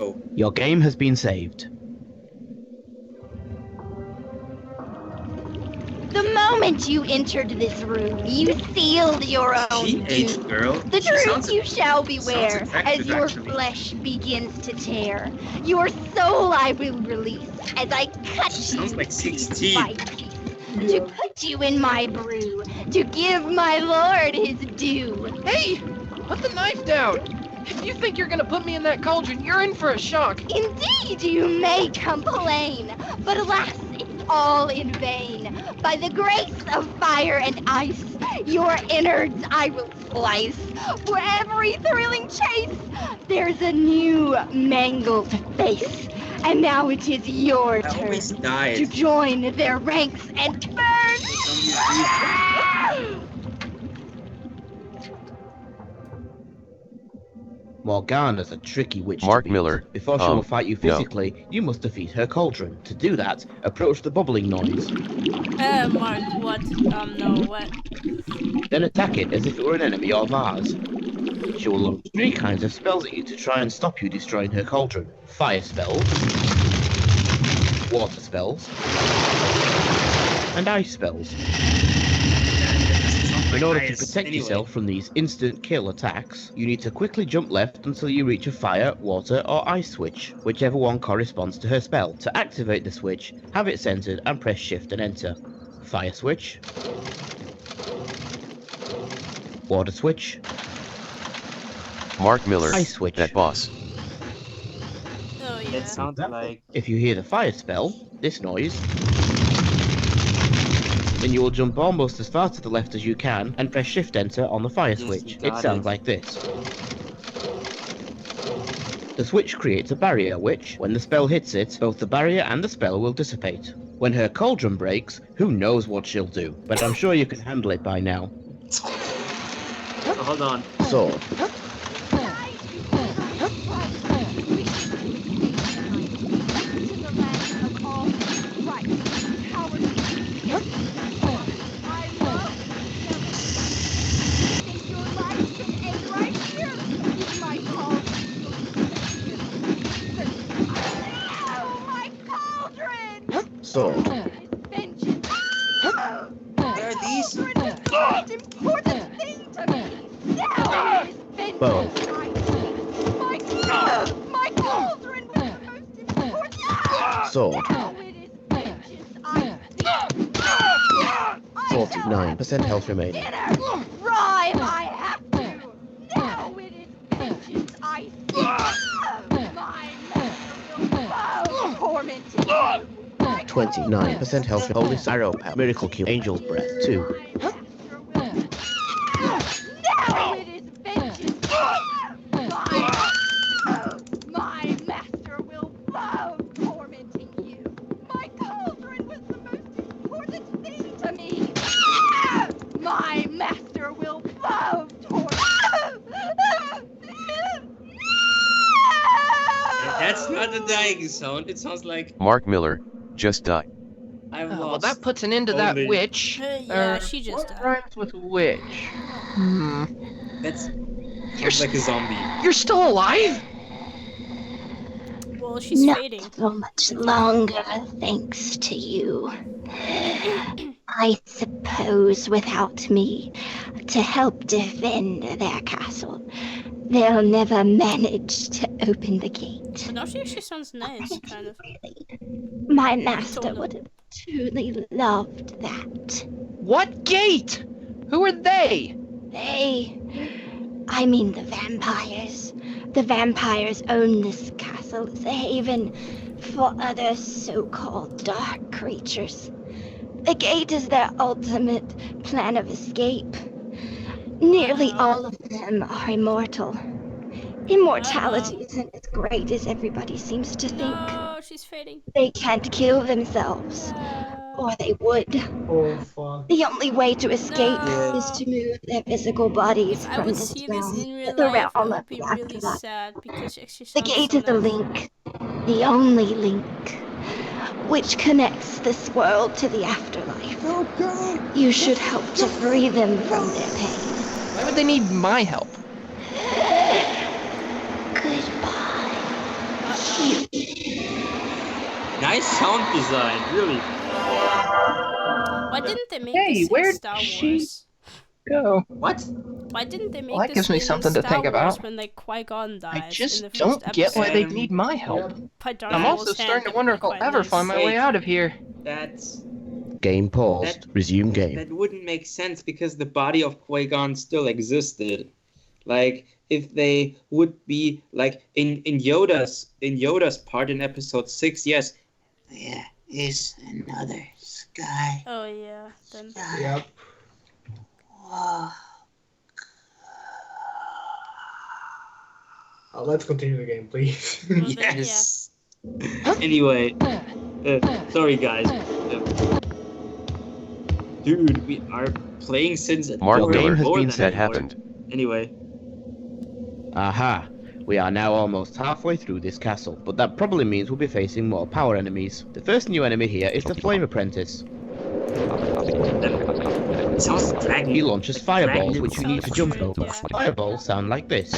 Speaker 3: Oh.
Speaker 5: Your game has been saved.
Speaker 10: The moment you entered this room, you sealed your own
Speaker 3: Teenage
Speaker 10: doom.
Speaker 3: girl.
Speaker 10: The
Speaker 3: She sounds-
Speaker 10: truth you shall beware
Speaker 3: sounds effective,
Speaker 10: as your
Speaker 3: actually.
Speaker 10: flesh begins to tear. Your soul I will release as I cut
Speaker 3: She
Speaker 10: you
Speaker 3: sounds like
Speaker 10: piece
Speaker 3: 16.
Speaker 10: by piece. to put you in my brew, to give my lord his due.
Speaker 4: Hey! Put the knife down! If you think you're gonna put me in that cauldron, you're in for a shock.
Speaker 10: Indeed, you may complain, but alas, it's all in vain. By the grace of fire and ice, your innards I will slice. For every thrilling chase, there's a new mangled face. And now it is your
Speaker 3: I
Speaker 10: turn
Speaker 3: always
Speaker 10: to
Speaker 3: died.
Speaker 10: join their ranks and burn.
Speaker 5: Morgana's a tricky witch
Speaker 6: Mark
Speaker 5: to beat.
Speaker 6: Miller,
Speaker 5: Before she will fight you
Speaker 6: no.
Speaker 5: physically, you must defeat her cauldron. To do that, approach the bubbling noise,
Speaker 2: Mark, what? No, what?
Speaker 5: then attack it as if it were an enemy or vase. She will launch 3 kinds of spells at you to try and stop you destroying her cauldron. Fire spells, water spells, and ice spells. In order to protect yourself from these instant kill attacks, you need to quickly jump left until you reach a fire, water, or ice switch, whichever one corresponds to her spell. To activate the switch, have it centered and press shift and enter. Fire switch, water switch,
Speaker 6: Mark Miller,
Speaker 5: ice switch.
Speaker 6: that boss.
Speaker 2: Oh yeah.
Speaker 3: It sounds like
Speaker 5: If you hear the fire spell, this noise, then you will jump almost as far to the left as you can and press shift enter on the fire
Speaker 3: Yes,
Speaker 5: switch.
Speaker 3: you
Speaker 5: It
Speaker 3: got
Speaker 5: sounds
Speaker 3: it.
Speaker 5: like this. The switch creates a barrier which, when the spell hits it, both the barrier and the spell will dissipate. When her cauldron breaks, who knows what she'll do, but I'm sure you can handle it by now.
Speaker 3: oh, hold on.
Speaker 5: Sword, sword,
Speaker 3: Where are these?
Speaker 5: bow,
Speaker 10: My cauldron was the most important.
Speaker 5: sword, 49% health remaining.
Speaker 10: Rhyme, I have to. Now it is vengeance I seek. My master will tormenting you.
Speaker 5: 29% health, holy arrow power, miracle cube, angel's breath, 2.
Speaker 10: Now it is vengeance. My master will love tormenting you. My cauldron was the most important thing to me. My master will love tormenting.
Speaker 3: That's not a dying sound. It sounds like
Speaker 6: Mark Miller, just die.
Speaker 3: I've
Speaker 4: Well,
Speaker 3: lost.
Speaker 4: that puts an end to that
Speaker 3: only-
Speaker 4: witch.
Speaker 2: Yeah, she just
Speaker 4: What
Speaker 2: died.
Speaker 4: rhymes with witch?
Speaker 3: That's
Speaker 4: You're,
Speaker 3: like a zombie.
Speaker 4: you're still alive?
Speaker 2: Well, she's
Speaker 10: Not
Speaker 2: fading.
Speaker 10: so much longer, thanks to you. I suppose without me to help defend their castle, they'll never manage to open the gate.
Speaker 2: But now she actually sounds nice, kind of.
Speaker 10: My master would have truly loved that.
Speaker 4: What gate? Who are they?
Speaker 10: I mean the vampires. The vampires own this castle as a haven for other so-called dark creatures. The gate is their ultimate plan of escape. Nearly all of them are immortal. Immortality isn't as great as everybody seems to think.
Speaker 2: No, she's fading.
Speaker 10: They can't kill themselves, or they would.
Speaker 1: Oh, fuck.
Speaker 10: The only way to escape
Speaker 2: No.
Speaker 10: is to move their physical bodies
Speaker 2: If I
Speaker 10: from
Speaker 2: would
Speaker 10: this
Speaker 2: see this
Speaker 10: realm
Speaker 2: in real
Speaker 10: to the
Speaker 2: life, I
Speaker 10: realm
Speaker 2: would
Speaker 10: of
Speaker 2: be
Speaker 10: the
Speaker 2: really
Speaker 10: afterlife.
Speaker 2: sad because she actually
Speaker 10: The
Speaker 2: sounds
Speaker 10: gate
Speaker 2: so
Speaker 10: is the
Speaker 2: nice.
Speaker 10: link, the only link, which connects this world to the afterlife. You should help to free them from their pain.
Speaker 4: Why would they need my help?
Speaker 10: Goodbye.
Speaker 3: Nice sound design, really.
Speaker 2: Why didn't they make
Speaker 4: Hey,
Speaker 2: this in
Speaker 4: where'd
Speaker 2: Star
Speaker 4: she
Speaker 2: Wars?
Speaker 4: Go.
Speaker 3: What?
Speaker 2: Why didn't they make
Speaker 4: Well, that
Speaker 2: this
Speaker 4: gives me
Speaker 2: scene
Speaker 4: something
Speaker 2: in
Speaker 4: to
Speaker 2: Star
Speaker 4: think
Speaker 2: Wars
Speaker 4: about.
Speaker 2: when like Qui-Gon dies
Speaker 4: I just
Speaker 2: in the
Speaker 4: don't
Speaker 2: first
Speaker 4: get why they
Speaker 2: episode?
Speaker 4: need my help.
Speaker 2: By Darth
Speaker 4: I'm also
Speaker 2: Maul's hand,
Speaker 4: starting to
Speaker 2: that
Speaker 4: wonder
Speaker 2: would
Speaker 4: if
Speaker 2: be
Speaker 4: I'll
Speaker 2: quite
Speaker 4: ever
Speaker 2: nice.
Speaker 4: find my
Speaker 3: Wait.
Speaker 4: way out of here.
Speaker 3: That's
Speaker 5: Game paused. Resume game.
Speaker 3: That wouldn't make sense because the body of Qui-Gon still existed. Like, if they would be like in Yoda's part in Episode 6, yes, there is another sky.
Speaker 2: Oh yeah, then.
Speaker 1: Yep. Let's continue the game, please.
Speaker 2: Well, then,
Speaker 3: Yes. Anyway, sorry guys. Dude, we are playing since
Speaker 6: Mark
Speaker 3: more
Speaker 6: Miller has
Speaker 3: than
Speaker 6: been
Speaker 3: an
Speaker 6: said
Speaker 3: hour.
Speaker 6: happened.
Speaker 3: Anyway,
Speaker 5: Aha! We are now almost halfway through this castle, but that probably means we'll be facing more power enemies. The first new enemy here is the Flame Apprentice.
Speaker 3: it sounds draggy.
Speaker 5: He launches
Speaker 3: Like
Speaker 5: fireballs,
Speaker 3: dragon
Speaker 5: which you need to
Speaker 2: sounds
Speaker 5: jump
Speaker 2: good,
Speaker 5: over.
Speaker 2: yeah.
Speaker 5: Fireballs sound like this.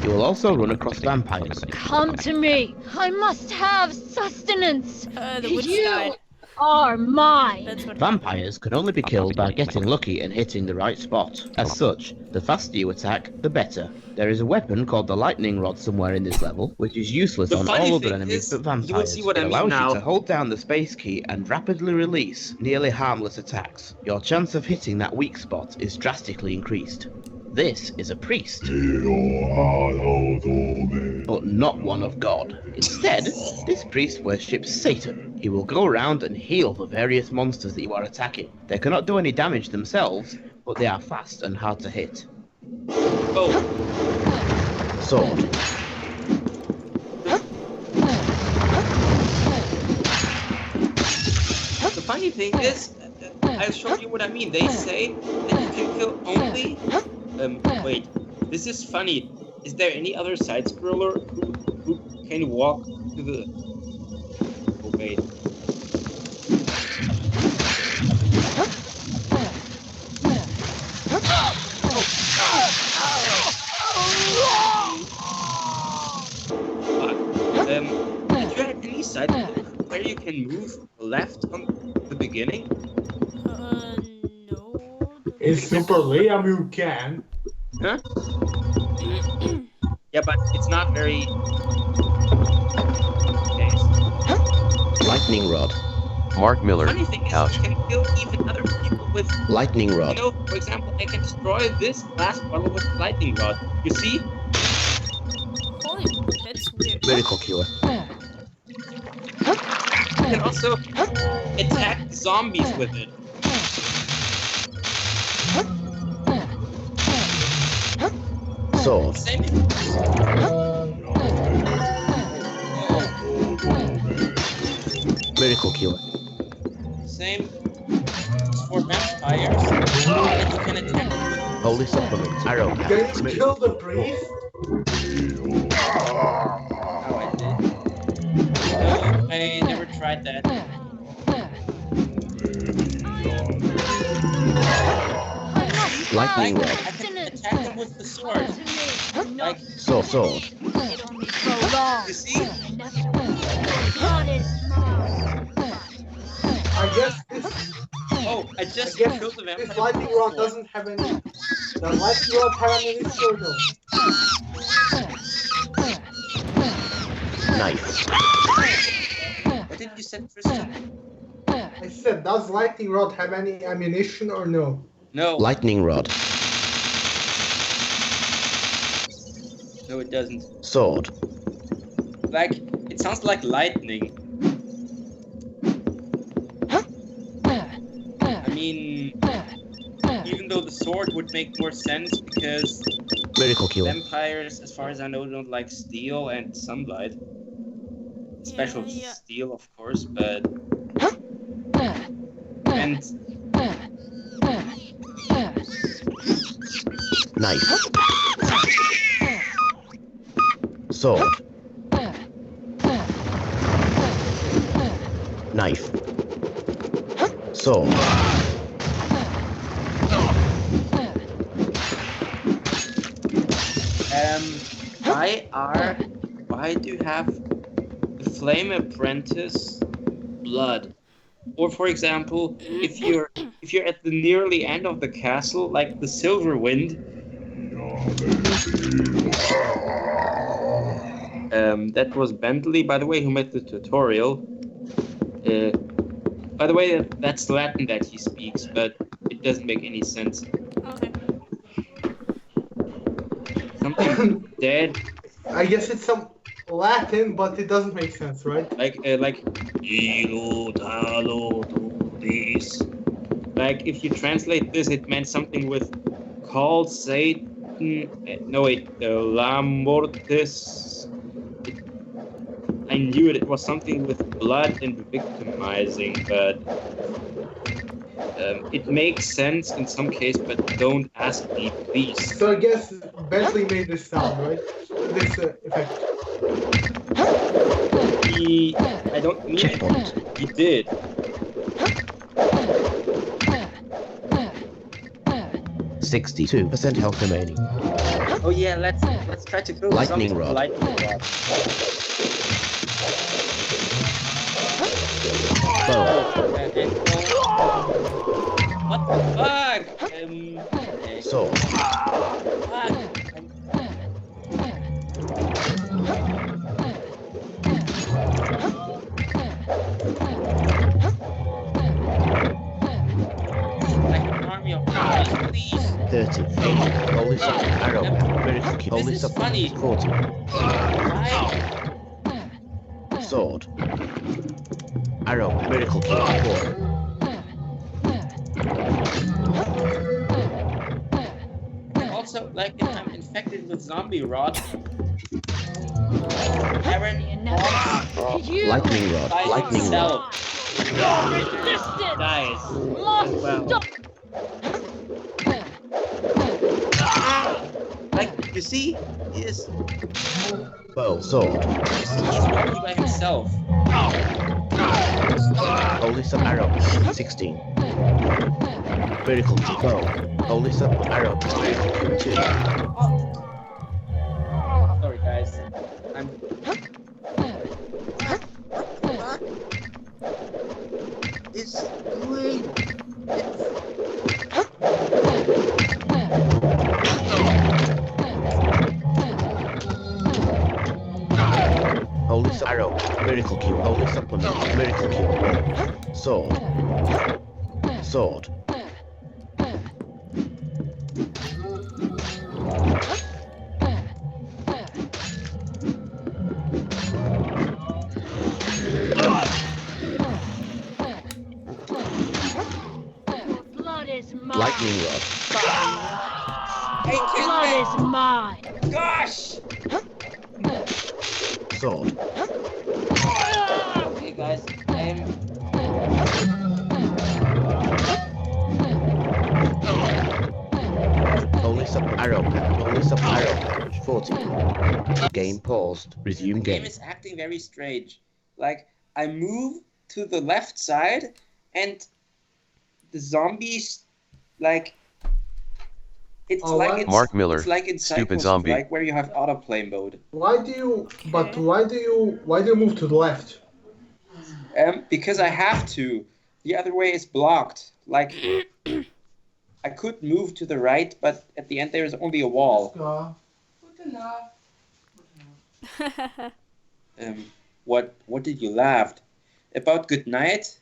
Speaker 5: You will also run across vampires.
Speaker 7: Come to me. I must have sustenance.
Speaker 2: The witch
Speaker 7: You
Speaker 2: died.
Speaker 7: are mine.
Speaker 2: That's what.
Speaker 5: Vampires can only be killed by getting lucky and hitting the right spot. As such, the faster you attack, the better. There is a weapon called the lightning rod somewhere in this level, which is useless
Speaker 3: The
Speaker 5: on
Speaker 3: funny
Speaker 5: all other
Speaker 3: thing
Speaker 5: enemies
Speaker 3: is,
Speaker 5: but vampires.
Speaker 3: you will see what I
Speaker 5: It
Speaker 3: mean
Speaker 5: allows
Speaker 3: now.
Speaker 5: you to hold down the space key and rapidly release nearly harmless attacks. Your chance of hitting that weak spot is drastically increased. This is a priest, but not one of God. Instead, this priest worships Satan. He will go around and heal the various monsters that you are attacking. They cannot do any damage themselves, but they are fast and hard to hit.
Speaker 3: Oh,
Speaker 5: Sword.
Speaker 3: the funny thing is, I'll show you what I mean. They say that you can kill only. Wait, this is funny. Is there any other side scroller who can walk to the? Oh wait. Did you have any side where you can move left on the beginning?
Speaker 2: No.
Speaker 1: It's Super Liam, you can.
Speaker 3: Huh? Yeah, but it's not very. Okay.
Speaker 5: Lightning rod.
Speaker 6: Mark Miller,
Speaker 3: Funny thing is,
Speaker 6: ouch.
Speaker 3: you can kill even other people with.
Speaker 5: Lightning
Speaker 3: You
Speaker 5: rod.
Speaker 3: know, for example, I can destroy this glass bottle with a lightning rod. You see?
Speaker 2: Holy, that's weird.
Speaker 5: Miracle cure.
Speaker 3: You can also attack zombies with it.
Speaker 5: Sword.
Speaker 3: Same.
Speaker 5: Miracle cure.
Speaker 3: Same for vampires. And you can attack them with.
Speaker 5: Holy supplement. Arrow.
Speaker 1: Can you kill the priest?
Speaker 3: Oh, I did. No, I never tried that.
Speaker 5: Lightning
Speaker 3: I
Speaker 5: rod.
Speaker 3: can attack them with the sword. Like,
Speaker 5: Sword.
Speaker 7: So long.
Speaker 3: you see?
Speaker 1: I guess this.
Speaker 3: Oh, I just
Speaker 1: I guess
Speaker 3: killed the vampire.
Speaker 1: this lightning rod doesn't have any. The lightning rod have any circle.
Speaker 5: Knife.
Speaker 3: What did you say, Tristan?
Speaker 1: I said, does lightning rod have any ammunition or no?
Speaker 3: No.
Speaker 5: Lightning rod.
Speaker 3: No, it doesn't.
Speaker 5: Sword.
Speaker 3: Like, it sounds like lightning. I mean, even though the sword would make more sense because
Speaker 5: Miracle cure.
Speaker 3: vampires, as far as I know, don't like steel and sunlight. Special
Speaker 2: Yeah.
Speaker 3: steel, of course, but. And
Speaker 5: Knife. Sword. Knife. Sword.
Speaker 3: why do you have the Flame Apprentice blood? Or for example, if you're at the nearly end of the castle, like the Silver Wind, that was Bentley, by the way, who made the tutorial. By the way, that's Latin that he speaks, but it doesn't make any sense.
Speaker 2: Okay.
Speaker 3: Something dead.
Speaker 1: I guess it's some Latin, but it doesn't make sense, right?
Speaker 3: Like Ilo talo this. Like if you translate this, it meant something with called Satan. No wait, La Mortis. I knew it. It was something with blood and victimizing, but it makes sense in some case. But don't ask me, please.
Speaker 1: So I guess Bentley made this sound, right? This effect.
Speaker 3: I don't mean
Speaker 5: Checkpoint.
Speaker 3: it. He did.
Speaker 5: 62% health remaining.
Speaker 3: Oh yeah, let's try to go.
Speaker 5: Lightning
Speaker 3: something
Speaker 5: rod.
Speaker 3: Lightning rod.
Speaker 5: Bow.
Speaker 3: What the fuck?
Speaker 5: Sword.
Speaker 3: Fuck. Like an army of guys, please.
Speaker 5: 30. Holy Sword. Arrow. Miracle Cube. Holy
Speaker 3: This is funny.
Speaker 5: Supplement. 40.
Speaker 3: Why?
Speaker 5: Sword. Arrow. Miracle Cube. 4.
Speaker 3: And also, like, if I'm infected with zombie rot, Aaron
Speaker 7: You
Speaker 5: Lightning Rod.
Speaker 3: by
Speaker 5: Lightning Rod.
Speaker 3: himself dies as well. Like, you see, he is
Speaker 5: Bow. Sword.
Speaker 3: he's walking by himself.
Speaker 5: Holy Sub Arrow. 16. Miracle Cube. Bow. Holy Sub Arrow. Miracle Cube. 2.
Speaker 3: Sorry, guys. I'm. It's doing.
Speaker 5: Holy Sub Arrow. Miracle Cube. Holy Supplement. Miracle Cube. 1. Sword. Sword.
Speaker 7: blood is mine.
Speaker 5: Lightning Rod.
Speaker 7: Blood is mine.
Speaker 3: Gosh!
Speaker 5: Sword.
Speaker 3: Okay, guys, I am.
Speaker 5: Holy Sub Arrow. Holy Sub Arrow. 40. Game paused. Resume
Speaker 3: The game
Speaker 5: game.
Speaker 3: is acting very strange. Like, I move to the left side, and the zombies, like, it's
Speaker 1: Oh,
Speaker 3: like
Speaker 1: what?
Speaker 3: it's
Speaker 6: Mark Miller,
Speaker 3: it's like in
Speaker 6: stupid
Speaker 3: Psychos,
Speaker 6: zombie.
Speaker 3: like where you have autoplay mode.
Speaker 1: Why do you? But why do you move to the left?
Speaker 3: Because I have to. The other way is blocked. Like, I could move to the right, but at the end there is only a wall. What did you laugh? About good night?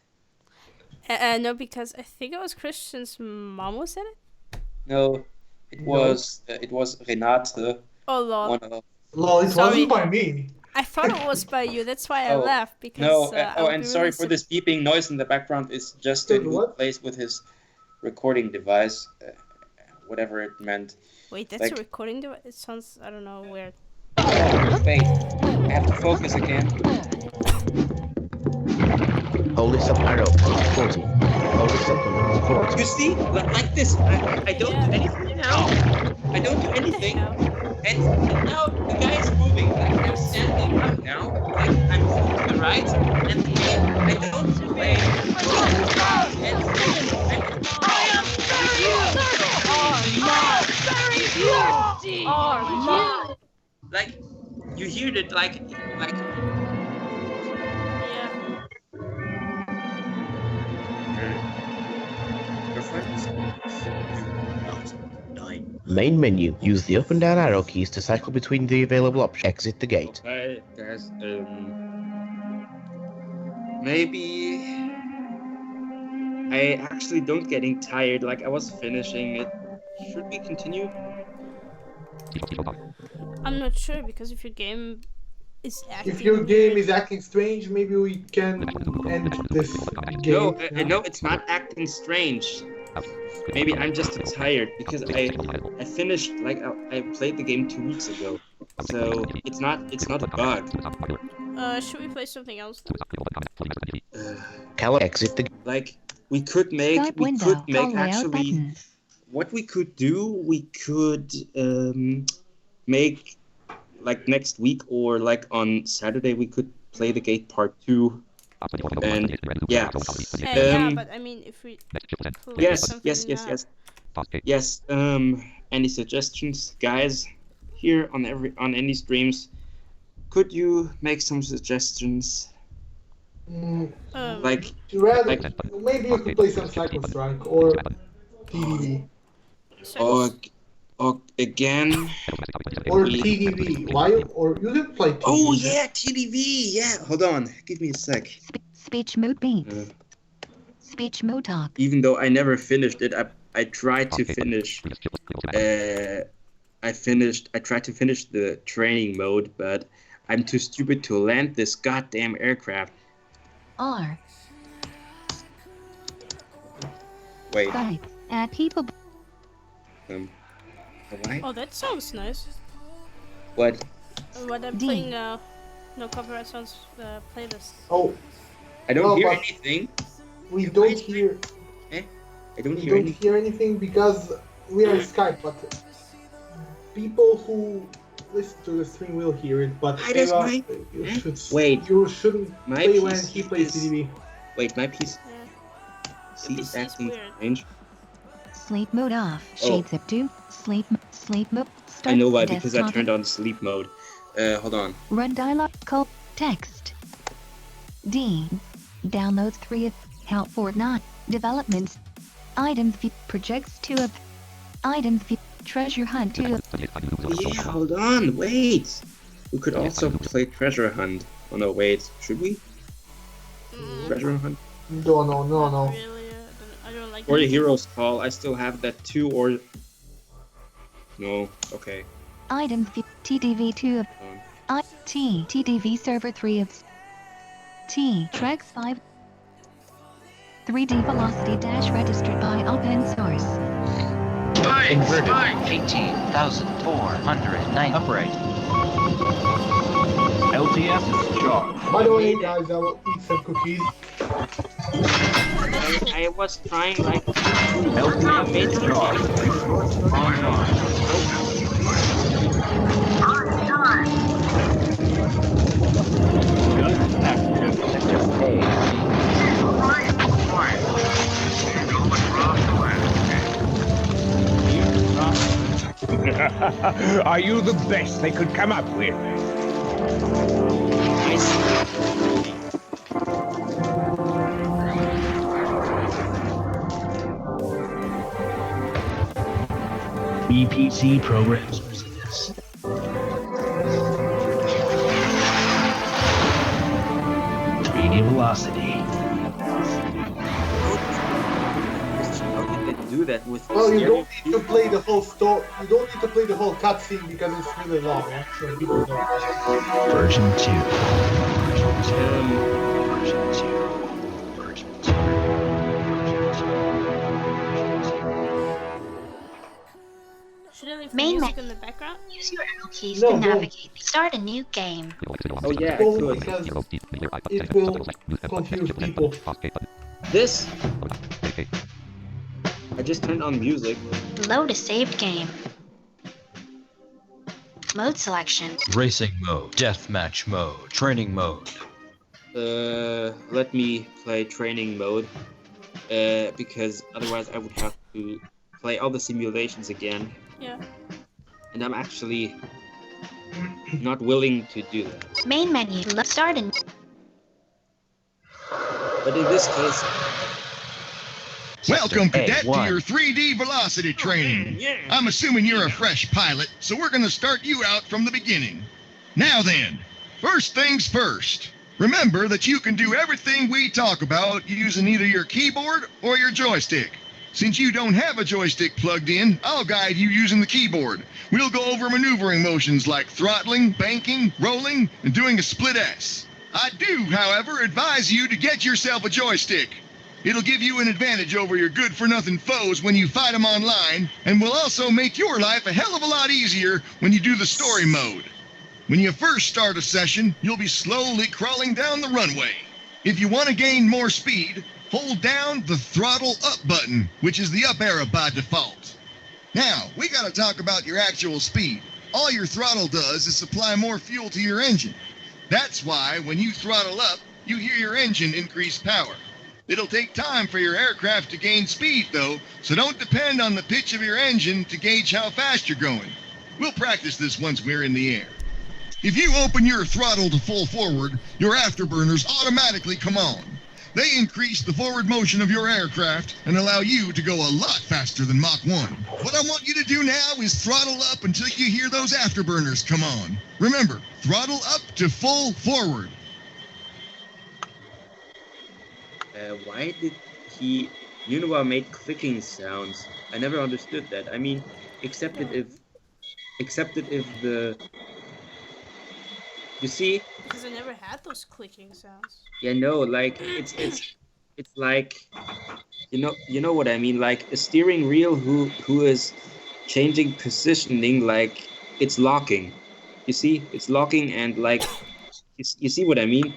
Speaker 2: No, because I think it was Christian's mom who said it.
Speaker 3: No, it was Renate.
Speaker 2: Oh lol.
Speaker 3: One of
Speaker 1: Lol, it
Speaker 2: Sorry.
Speaker 1: wasn't by me.
Speaker 2: I thought it was by you. That's why I
Speaker 3: Oh,
Speaker 2: laughed because.
Speaker 3: No,
Speaker 2: I'll
Speaker 3: and
Speaker 2: be
Speaker 3: sorry
Speaker 2: really
Speaker 3: for this beeping noise in the background. It's just
Speaker 1: Dude,
Speaker 3: who
Speaker 1: what?
Speaker 3: plays with his recording device, whatever it meant.
Speaker 2: Wait, that's
Speaker 3: like-
Speaker 2: a recording device. It sounds, I don't know, weird.
Speaker 3: Oh, wait, I have to focus again.
Speaker 5: Holy Sub Arrow. 40. Holy Supplement. 40.
Speaker 3: You see, like this, I don't do anything now. I don't do anything, and now the guy is moving. Like I'm standing up now. Like I'm moving to the right, and I don't play. Like you hear it, like.
Speaker 2: Yeah.
Speaker 3: Your friends.
Speaker 5: Main menu. Use the up and down arrow keys to cycle between the available options. Exit the gate.
Speaker 3: Hi guys. maybe I actually don't getting tired. Like I was finishing it. Should we continue?
Speaker 2: I'm not sure because if your game is acting
Speaker 1: If your game
Speaker 2: weird-
Speaker 1: is acting strange, maybe we can end this game.
Speaker 3: No, it's not acting strange. Maybe I'm just tired because I finished I played the game 2 weeks ago, so it's not a bug.
Speaker 2: should we play something else?
Speaker 5: Exit the.
Speaker 3: Like we could make
Speaker 9: Skype window. Call layout
Speaker 3: actually
Speaker 9: button.
Speaker 3: what we could do. We could make like next week or like on Saturday we could play the Gate Part 2. And yeah.
Speaker 2: Yeah, but I mean, if we play
Speaker 3: Yes.
Speaker 2: something,
Speaker 3: Yes. Any suggestions, guys? Here on any streams, could you make some suggestions? Like
Speaker 1: Maybe you could play some Cycle Strike or TDV.
Speaker 3: Or again.
Speaker 1: Or TDV. Why? Or you can play TDV.
Speaker 3: Oh yeah, TDV. Yeah. Hold on. Give me a sec.
Speaker 9: Speech mode beats. Speech mode talk.
Speaker 3: Even though I never finished it, I tried to finish. I tried to finish the training mode, but I'm too stupid to land this goddamn aircraft.
Speaker 9: R.
Speaker 3: Wait.
Speaker 9: Skype. Add people.
Speaker 3: Why?
Speaker 2: Oh, that sounds nice.
Speaker 3: What?
Speaker 2: What I'm playing now. No copyright sounds playlist.
Speaker 1: Oh.
Speaker 3: I don't hear anything.
Speaker 1: We don't hear.
Speaker 3: I don't
Speaker 1: we
Speaker 3: hear
Speaker 1: don't
Speaker 3: anything.
Speaker 1: hear anything because we are Skype, but people who listen to the stream will hear it. But Eva, you shouldn't play when he plays TDV.
Speaker 3: Wait, my piece. See,
Speaker 2: PC is
Speaker 3: acting
Speaker 2: weird.
Speaker 3: strange.
Speaker 9: Sleep mode off. Shades up to sleep mode. Start
Speaker 3: I know why, because I
Speaker 9: desktop.
Speaker 3: turned on sleep mode. Hold on.
Speaker 9: Run dialog. Call text. D. Downloads 3 of Help Fortnite. Developments. Items view. Projects 2 of. Items view. Treasure hunt 2 of.
Speaker 3: Yeah, hold on, wait. We could also play Treasure Hunt. Oh no, wait. Should we? Treasure Hunt?
Speaker 1: No.
Speaker 2: Really, I don't like
Speaker 3: Or the
Speaker 2: that.
Speaker 3: Hero's Call. I still have that too, or... No, okay.
Speaker 9: Items view. TDV 2 of. TDV server 3 of. T. Tracks 5. 3D velocity dash registered by open source.
Speaker 11: 18,409. Upright.
Speaker 12: LTS is charged.
Speaker 1: By the way, guys, I will eat some cookies.
Speaker 3: I was trying like...
Speaker 12: LTS is charged. Are you the best they could come up with? BPC programs resist. Training velocity.
Speaker 3: How did they do that with...
Speaker 1: Well, you don't need to play the whole story. You don't need to play the whole cutscene because it's really long. Actually, people don't.
Speaker 12: Version 2.
Speaker 2: Should I leave the
Speaker 10: Main
Speaker 2: music in the background?
Speaker 10: Use your arrow keys
Speaker 1: No,
Speaker 10: to
Speaker 1: no.
Speaker 10: navigate. Start a new game.
Speaker 3: Oh yeah, I
Speaker 1: Don't
Speaker 3: could.
Speaker 1: because it will confuse people.
Speaker 3: This... I just turned on music.
Speaker 10: Load a saved game. Mode selection.
Speaker 11: Racing mode, deathmatch mode, training mode.
Speaker 3: Let me play training mode. Because otherwise I would have to play all the simulations again.
Speaker 2: Yeah.
Speaker 3: And I'm actually not willing to do that.
Speaker 10: Main menu. Start a
Speaker 3: But in this case...
Speaker 13: Welcome,
Speaker 11: System
Speaker 13: Cadet, to
Speaker 11: A1.
Speaker 13: your 3D velocity training. I'm assuming you're a fresh pilot, so we're going to start you out from the beginning. Now then, first things first. Remember that you can do everything we talk about using either your keyboard or your joystick. Since you don't have a joystick plugged in, I'll guide you using the keyboard. We'll go over maneuvering motions like throttling, banking, rolling, and doing a split S. I do, however, advise you to get yourself a joystick. It'll give you an advantage over your good-for-nothing foes when you fight them online, and will also make your life a hell of a lot easier when you do the story mode. When you first start a session, you'll be slowly crawling down the runway. If you want to gain more speed, hold down the throttle up button, which is the up arrow by default. Now, we gotta talk about your actual speed. All your throttle does is supply more fuel to your engine. That's why when you throttle up, you hear your engine increase power. It'll take time for your aircraft to gain speed though, so don't depend on the pitch of your engine to gauge how fast you're going. We'll practice this once we're in the air. If you open your throttle to full forward, your afterburners automatically come on. They increase the forward motion of your aircraft and allow you to go a lot faster than Mach 1. What I want you to do now is throttle up until you hear those afterburners come on. Remember, throttle up to full forward.
Speaker 3: Why did he, make clicking sounds? I never understood that. I mean, except that if the, you see?
Speaker 2: Because I never had those clicking sounds.
Speaker 3: Yeah, no, like it's like, you know what I mean? Like a steering wheel who is changing positioning, like it's locking. You see, it's locking and like, you see what I mean?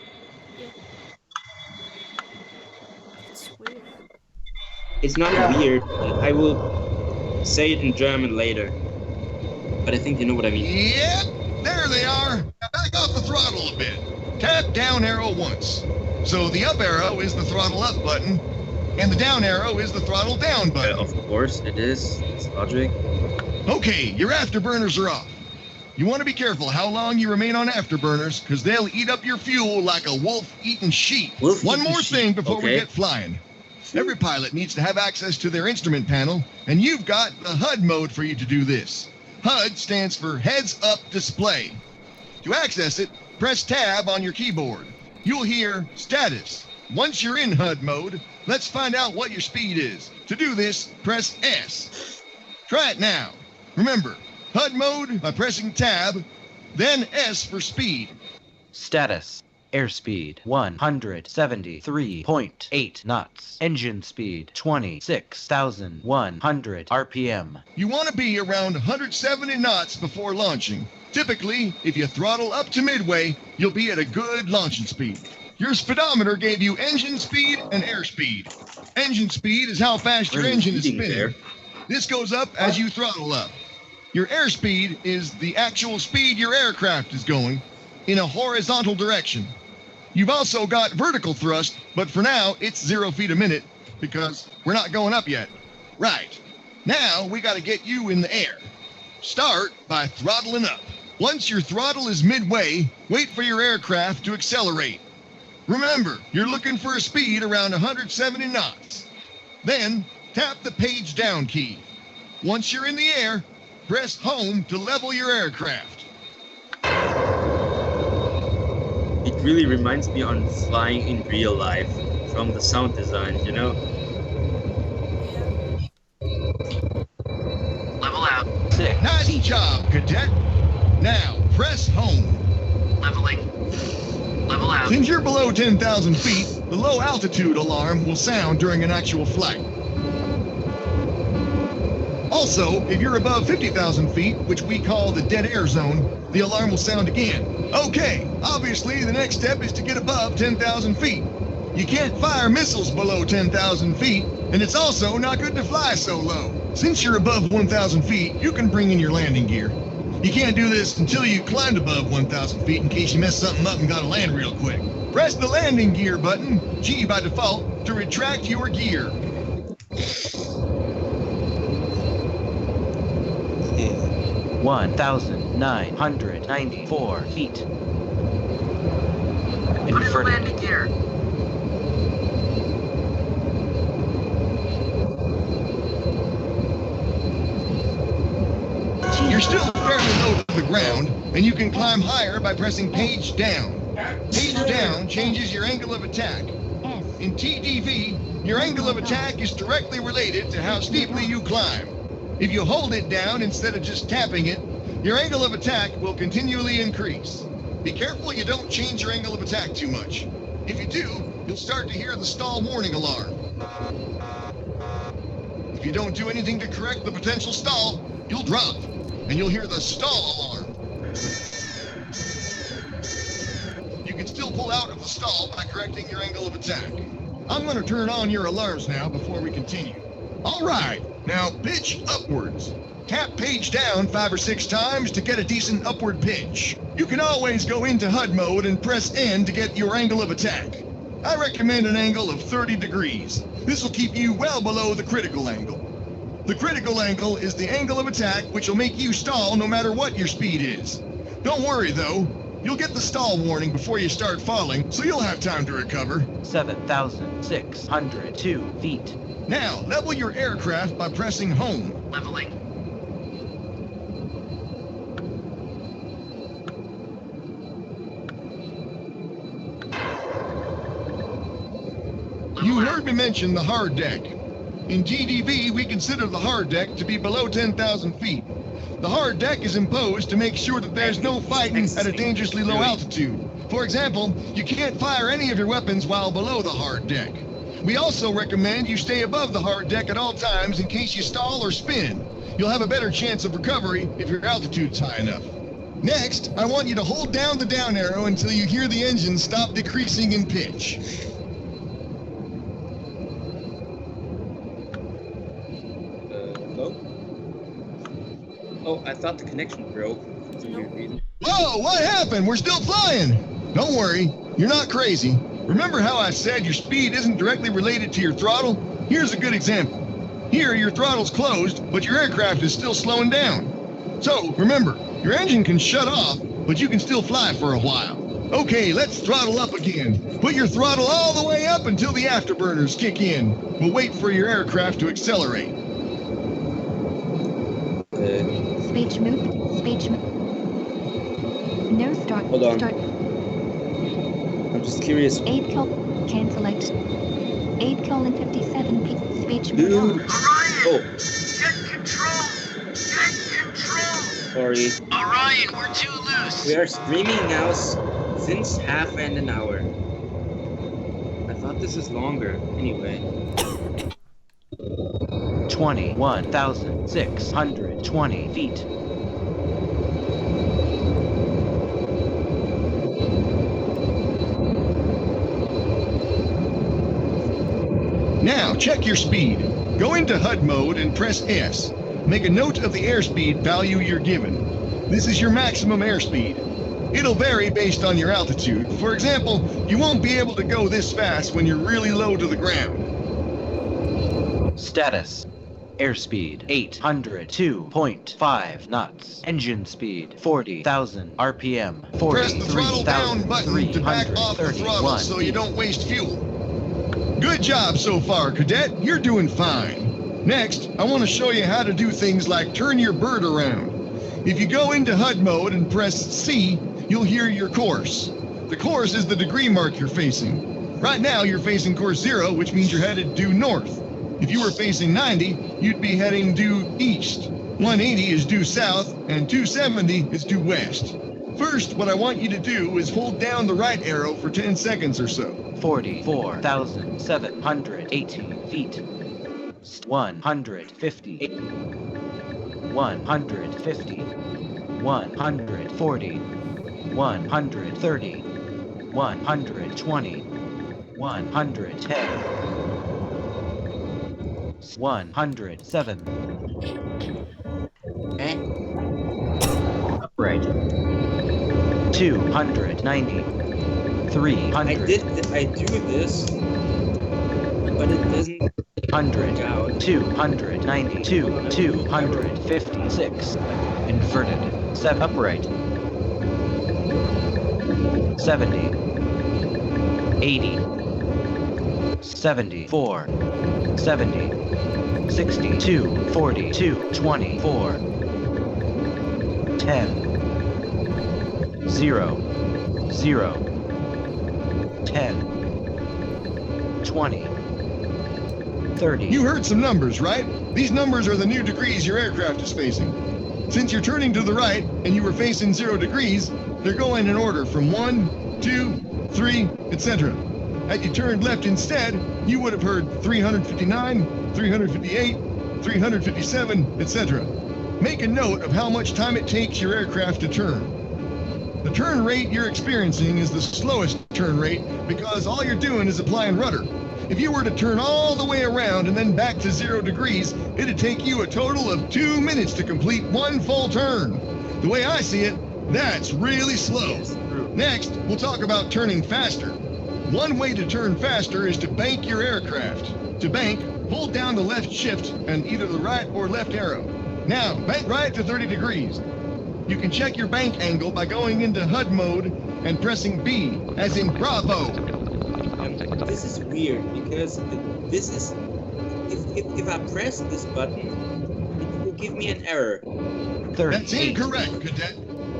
Speaker 3: It's not weird. I will say it in German later. But I think you know what I mean.
Speaker 13: Yep, there they are. Back off the throttle a bit. Tap down arrow once. So the up arrow is the throttle up button, and the down arrow is the throttle down button.
Speaker 3: Of course it is. It's logic.
Speaker 13: Okay, your afterburners are off. You want to be careful how long you remain on afterburners, because they'll eat up your fuel like a wolf eating sheep. One more thing before we get flying. Every pilot needs to have access to their instrument panel, and you've got the HUD mode for you to do this. HUD stands for Heads Up Display. To access it, press Tab on your keyboard. You'll hear Status. Once you're in HUD mode, let's find out what your speed is. To do this, press S. Try it now. Remember, HUD mode by pressing Tab, then S for speed.
Speaker 14: Status. Airspeed 173.8 knots. Engine speed 26,100 RPM.
Speaker 13: You want to be around 170 knots before launching. Typically, if you throttle up to midway, you'll be at a good launching speed. Your speedometer gave you engine speed and airspeed. Engine speed is how fast your engine is spinning. This goes up as you throttle up. Your airspeed is the actual speed your aircraft is going in a horizontal direction. You've also got vertical thrust, but for now, it's 0 feet a minute because we're not going up yet. Right. Now, we got to get you in the air. Start by throttling up. Once your throttle is midway, wait for your aircraft to accelerate. Remember, you're looking for a speed around 170 knots. Then, tap the page down key. Once you're in the air, press home to level your aircraft.
Speaker 3: It really reminds me on flying in real life from the sound design, you know?
Speaker 14: Level out. 6.
Speaker 13: Nice job, cadet. Now, press home.
Speaker 14: Leveling. Level out.
Speaker 13: Since you're below 10,000 feet, the low altitude alarm will sound during an actual flight. Also, if you're above 50,000 feet, which we call the dead air zone, the alarm will sound again. Okay, obviously the next step is to get above 10,000 feet. You can't fire missiles below 10,000 feet, and it's also not good to fly so low. Since you're above 1,000 feet, you can bring in your landing gear. You can't do this until you climbed above 1,000 feet in case you messed something up and gotta land real quick. Press the landing gear button, G by default, to retract your gear.
Speaker 14: 1,994 feet. Inverted landing gear.
Speaker 13: You're still fairly low to the ground, and you can climb higher by pressing page down. Page down changes your angle of attack. In TDV, your angle of attack is directly related to how steeply you climb. If you hold it down instead of just tapping it, your angle of attack will continually increase. Be careful you don't change your angle of attack too much. If you do, you'll start to hear the stall warning alarm. If you don't do anything to correct the potential stall, you'll drop, and you'll hear the stall alarm. You can still pull out of the stall by correcting your angle of attack. I'm going to turn on your alarms now before we continue. All right, now pitch upwards. Tap page down 5 or 6 times to get a decent upward pitch. You can always go into HUD mode and press N to get your angle of attack. I recommend an angle of 30 degrees. This will keep you well below the critical angle. The critical angle is the angle of attack which will make you stall no matter what your speed is. Don't worry though, you'll get the stall warning before you start falling, so you'll have time to recover.
Speaker 15: 7,602 feet.
Speaker 13: Now, level your aircraft by pressing home.
Speaker 14: Leveling.
Speaker 13: You heard me mention the hard deck. In GDB, we consider the hard deck to be below 10,000 feet. The hard deck is imposed to make sure that there's no fighting at a dangerously low altitude. For example, you can't fire any of your weapons while below the hard deck. We also recommend you stay above the hard deck at all times in case you stall or spin. You'll have a better chance of recovery if your altitude's high enough. Next, I want you to hold down the down arrow until you hear the engine stop decreasing in pitch.
Speaker 3: Hello? Oh, I thought the connection broke for some weird reason.
Speaker 13: Whoa, what happened? We're still flying. Don't worry, you're not crazy. Remember how I said your speed isn't directly related to your throttle? Here's a good example. Here, your throttle's closed, but your aircraft is still slowing down. So, remember, your engine can shut off, but you can still fly for a while. Okay, let's throttle up again. Put your throttle all the way up until the afterburners kick in. We'll wait for your aircraft to accelerate.
Speaker 9: Speech move. Speech move. No start.
Speaker 3: Hold on.
Speaker 9: Start.
Speaker 3: I'm just curious.
Speaker 9: 8 col. Cancel it. 8:57 p. Speech move.
Speaker 3: Dude. Oh,
Speaker 14: Get control! Get control!
Speaker 3: sorry.
Speaker 14: Orion, we're too loose!
Speaker 3: We are streaming now since half and an hour. I thought this is longer. Anyway.
Speaker 15: 21,620 feet.
Speaker 13: Now, check your speed. Go into HUD mode and press S. Make a note of the airspeed value you're given. This is your maximum airspeed. It'll vary based on your altitude. For example, you won't be able to go this fast when you're really low to the ground.
Speaker 15: Status. Airspeed 802.5 knots. Engine speed 40,000 RPM.
Speaker 13: Press the throttle down button to back off the throttle so you don't waste fuel. Good job so far, Cadet. You're doing fine. Next, I want to show you how to do things like turn your bird around. If you go into HUD mode and press C, you'll hear your course. The course is the degree mark you're facing. Right now, you're facing course 0, which means you're headed due north. If you were facing 90, you'd be heading due east. 180 is due south, and 270 is due west. First, what I want you to do is hold down the right arrow for 10 seconds or so.
Speaker 15: 44,718 feet. 150. 150. 140. 130. 120. 110. 107.
Speaker 3: Upright.
Speaker 15: 290. 300.
Speaker 3: I do this, but it doesn't
Speaker 15: 100.
Speaker 3: out.
Speaker 15: 292. 256. Inverted. 7. Upright. 70. 80. 74. 70. 62. 42. 24. 10. 0. 0. 10, 20, 30.
Speaker 13: You heard some numbers, right? These numbers are the new degrees your aircraft is facing. Since you're turning to the right and you were facing 0 degrees, they're going in order from 1, 2, 3, etc. Had you turned left instead, you would have heard 359, 358, 357, etc. Make a note of how much time it takes your aircraft to turn. The turn rate you're experiencing is the slowest turn rate because all you're doing is applying rudder. If you were to turn all the way around and then back to 0 degrees, it'd take you a total of 2 minutes to complete one full turn. The way I see it, that's really slow. Next, we'll talk about turning faster. One way to turn faster is to bank your aircraft. To bank, hold down the left shift and either the right or left arrow. Now, bank right to 30 degrees. You can check your bank angle by going into HUD mode and pressing B, as in Bravo.
Speaker 3: This is weird because this is if I press this button, it will give me an error.
Speaker 15: 38.
Speaker 13: That's incorrect, Cadet.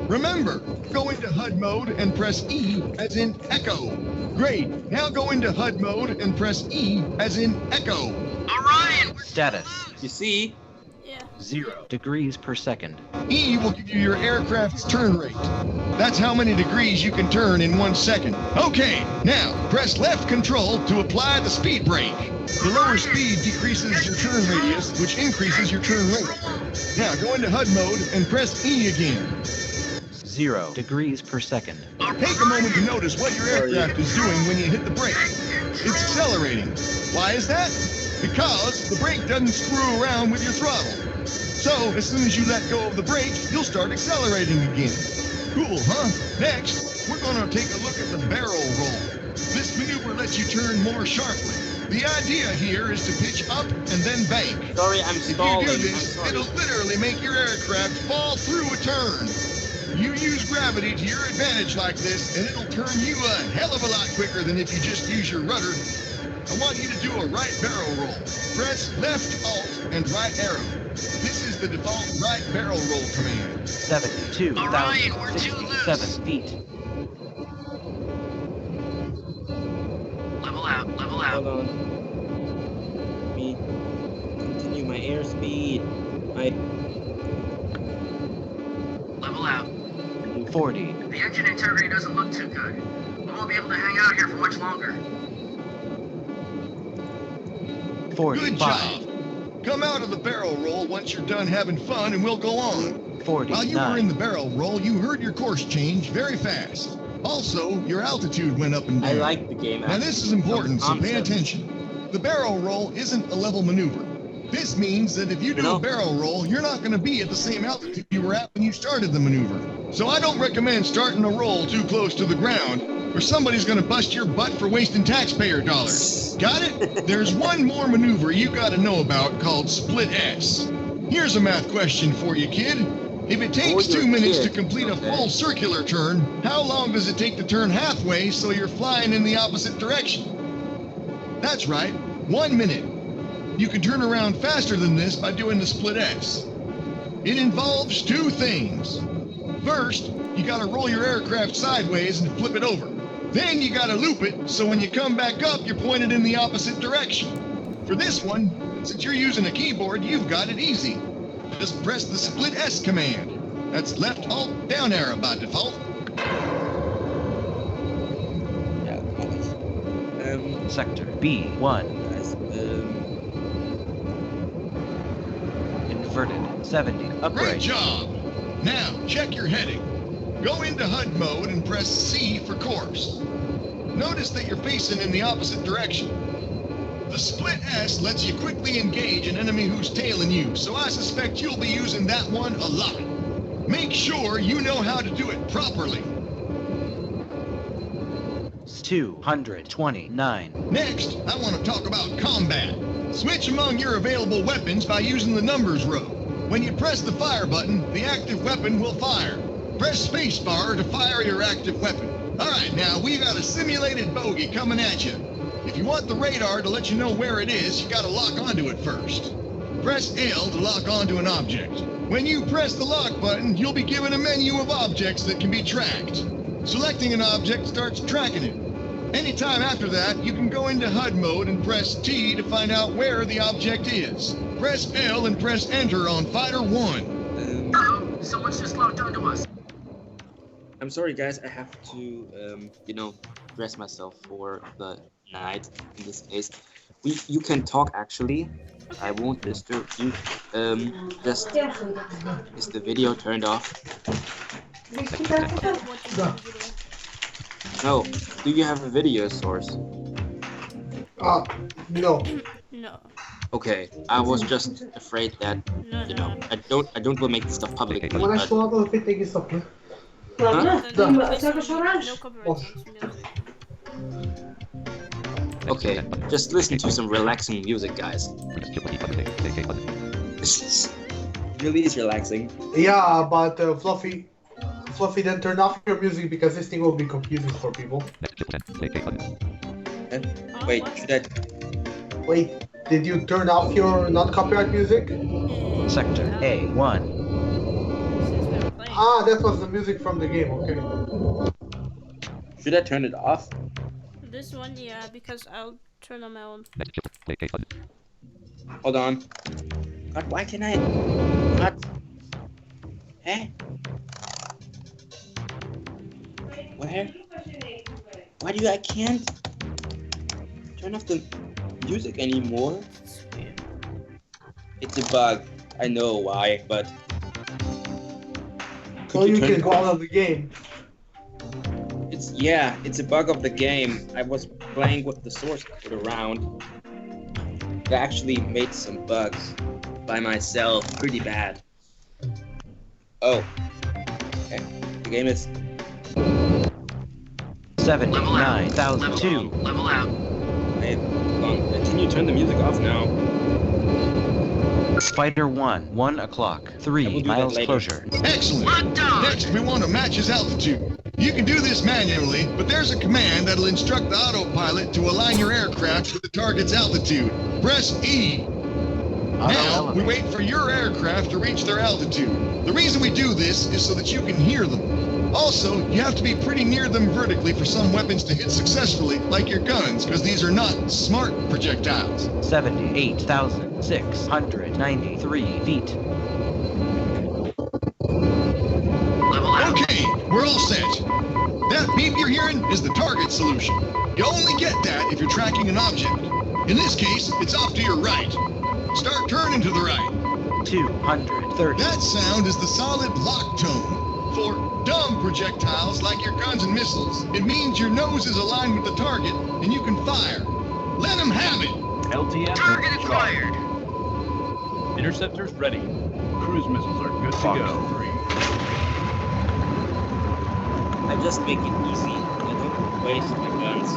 Speaker 13: Remember, go into HUD mode and press E as in Echo. Great. Now go into HUD mode and press E as in Echo.
Speaker 14: Orion,
Speaker 15: Status.
Speaker 3: You see?
Speaker 15: 0 degrees per second.
Speaker 13: E will give you your aircraft's turn rate. That's how many degrees you can turn in 1 second. Okay, now press left control to apply the speed brake. The lower speed decreases your turn radius, which increases your turn rate. Now go into HUD mode and press E again.
Speaker 15: 0 degrees per second.
Speaker 13: Take a moment to notice what your aircraft is doing when you hit the brake. It's accelerating. Why is that? Because the brake doesn't screw around with your throttle. So, as soon as you let go of the brake, you'll start accelerating again. Cool, huh? Next, we're going to take a look at the barrel roll. This maneuver lets you turn more sharply. The idea here is to pitch up and then bank.
Speaker 3: Sorry, I'm stalling.
Speaker 13: If you do this, it'll literally make your aircraft fall through a turn. You use gravity to your advantage like this, and it'll turn you a hell of a lot quicker than if you just use your rudder. I want you to do a right barrel roll. Press left alt and right arrow. This is the default right barrel roll command.
Speaker 15: 72,067 feet.
Speaker 14: level out, level out.
Speaker 3: Hold on. Let me continue my airspeed. My
Speaker 14: Level out.
Speaker 15: 40.
Speaker 14: The engine integrity doesn't look too good. We won't be able to hang out here for much longer.
Speaker 15: 45.
Speaker 13: Good job. Come out of the barrel roll once you're done having fun and we'll go on.
Speaker 15: 49.
Speaker 13: While you were in the barrel roll, you heard your course change very fast. Also, your altitude went up and down.
Speaker 3: I like the game.
Speaker 13: Now this is important, so pay attention. The barrel roll isn't a level maneuver. This means that if you do a barrel roll, you're not going to be at the same altitude you were at when you started the maneuver. So I don't recommend starting a roll too close to the ground, or somebody's going to bust your butt for wasting taxpayer dollars. Got it? There's one more maneuver you got to know about called Split S. Here's a math question for you, kid. If it takes 2 minutes to complete a full circular turn, how long does it take to turn halfway so you're flying in the opposite direction? That's right, 1 minute. You can turn around faster than this by doing the Split S. It involves 2 things. First, you gotta roll your aircraft sideways and flip it over. Then you gotta loop it, so when you come back up, you're pointed in the opposite direction. For this one, since you're using a keyboard, you've got it easy. Just press the Split S command. That's left alt down arrow by default.
Speaker 15: Sector B1. Inverted 70.
Speaker 13: Great
Speaker 15: Upright.
Speaker 13: job. Now, check your heading. Go into HUD mode and press C for course. Notice that you're facing in the opposite direction. The Split S lets you quickly engage an enemy who's tailing you, so I suspect you'll be using that one a lot. Make sure you know how to do it properly.
Speaker 15: 229.
Speaker 13: Next, I want to talk about combat. Switch among your available weapons by using the numbers row. When you press the fire button, the active weapon will fire. Press spacebar to fire your active weapon. Alright, now we've got a simulated bogey coming at you. If you want the radar to let you know where it is, you gotta lock onto it first. Press L to lock onto an object. When you press the lock button, you'll be given a menu of objects that can be tracked. Selecting an object starts tracking it. Anytime after that, you can go into HUD mode and press T to find out where the object is. Press L and press Enter on Fighter 1.
Speaker 14: Someone's just logged onto us.
Speaker 3: I'm sorry, guys. I have to, dress myself for the night. In this case, you can talk. Actually, I won't disturb you. Just is the video turned off? No. Do you have a video source?
Speaker 1: No.
Speaker 2: No.
Speaker 3: Okay. I was just afraid that I don't will make this stuff public.
Speaker 1: Mas acho que o lado do tem isso aqui.
Speaker 2: No copyright music.
Speaker 3: Okay, just listen to some relaxing music, guys. Really is relaxing.
Speaker 1: Yeah, but Fluffy, then turn off your music because this thing will be confusing for people.
Speaker 3: Wait, should I?
Speaker 1: Wait, did you turn off your non-copyright music?
Speaker 15: Sector A1.
Speaker 1: Ah, that was the music from the game, okay.
Speaker 3: Should I turn it off?
Speaker 2: This one, yeah, because I'll turn on my own.
Speaker 3: Hold on. God, why can I? What? Eh? Where? Why do I can't turn off the music anymore? It's a bug. I know why, but.
Speaker 1: So you can go out of the game.
Speaker 3: It's a bug of the game. I was playing with the source code around. I actually made some bugs by myself, pretty bad. Oh. Okay. The game is
Speaker 15: 79,002.
Speaker 14: Level out.
Speaker 3: Hey, hold on. Can you turn the music off now?
Speaker 15: Fighter 1, 1 o'clock, 3 miles closure.
Speaker 13: Excellent. Next, we want to match his altitude. You can do this manually, but there's a command that'll instruct the autopilot to align your aircraft with the target's altitude. Press E. Now, we wait for your aircraft to reach their altitude. The reason we do this is so that you can hear them. Also, you have to be pretty near them vertically for some weapons to hit successfully, like your guns, because these are not smart projectiles.
Speaker 15: 78,693 feet.
Speaker 13: Okay, we're all set. That beep you're hearing is the target solution. You only get that if you're tracking an object. In this case, it's off to your right. Start turning to the right.
Speaker 15: 230.
Speaker 13: That sound is the solid lock tone. For dumb projectiles like your guns and missiles, it means your nose is aligned with the target and you can fire. Let them have it.
Speaker 16: LTF.
Speaker 14: Target acquired.
Speaker 16: Interceptors ready. Cruise missiles are good to go.
Speaker 3: I just make it easy. I don't waste my guns.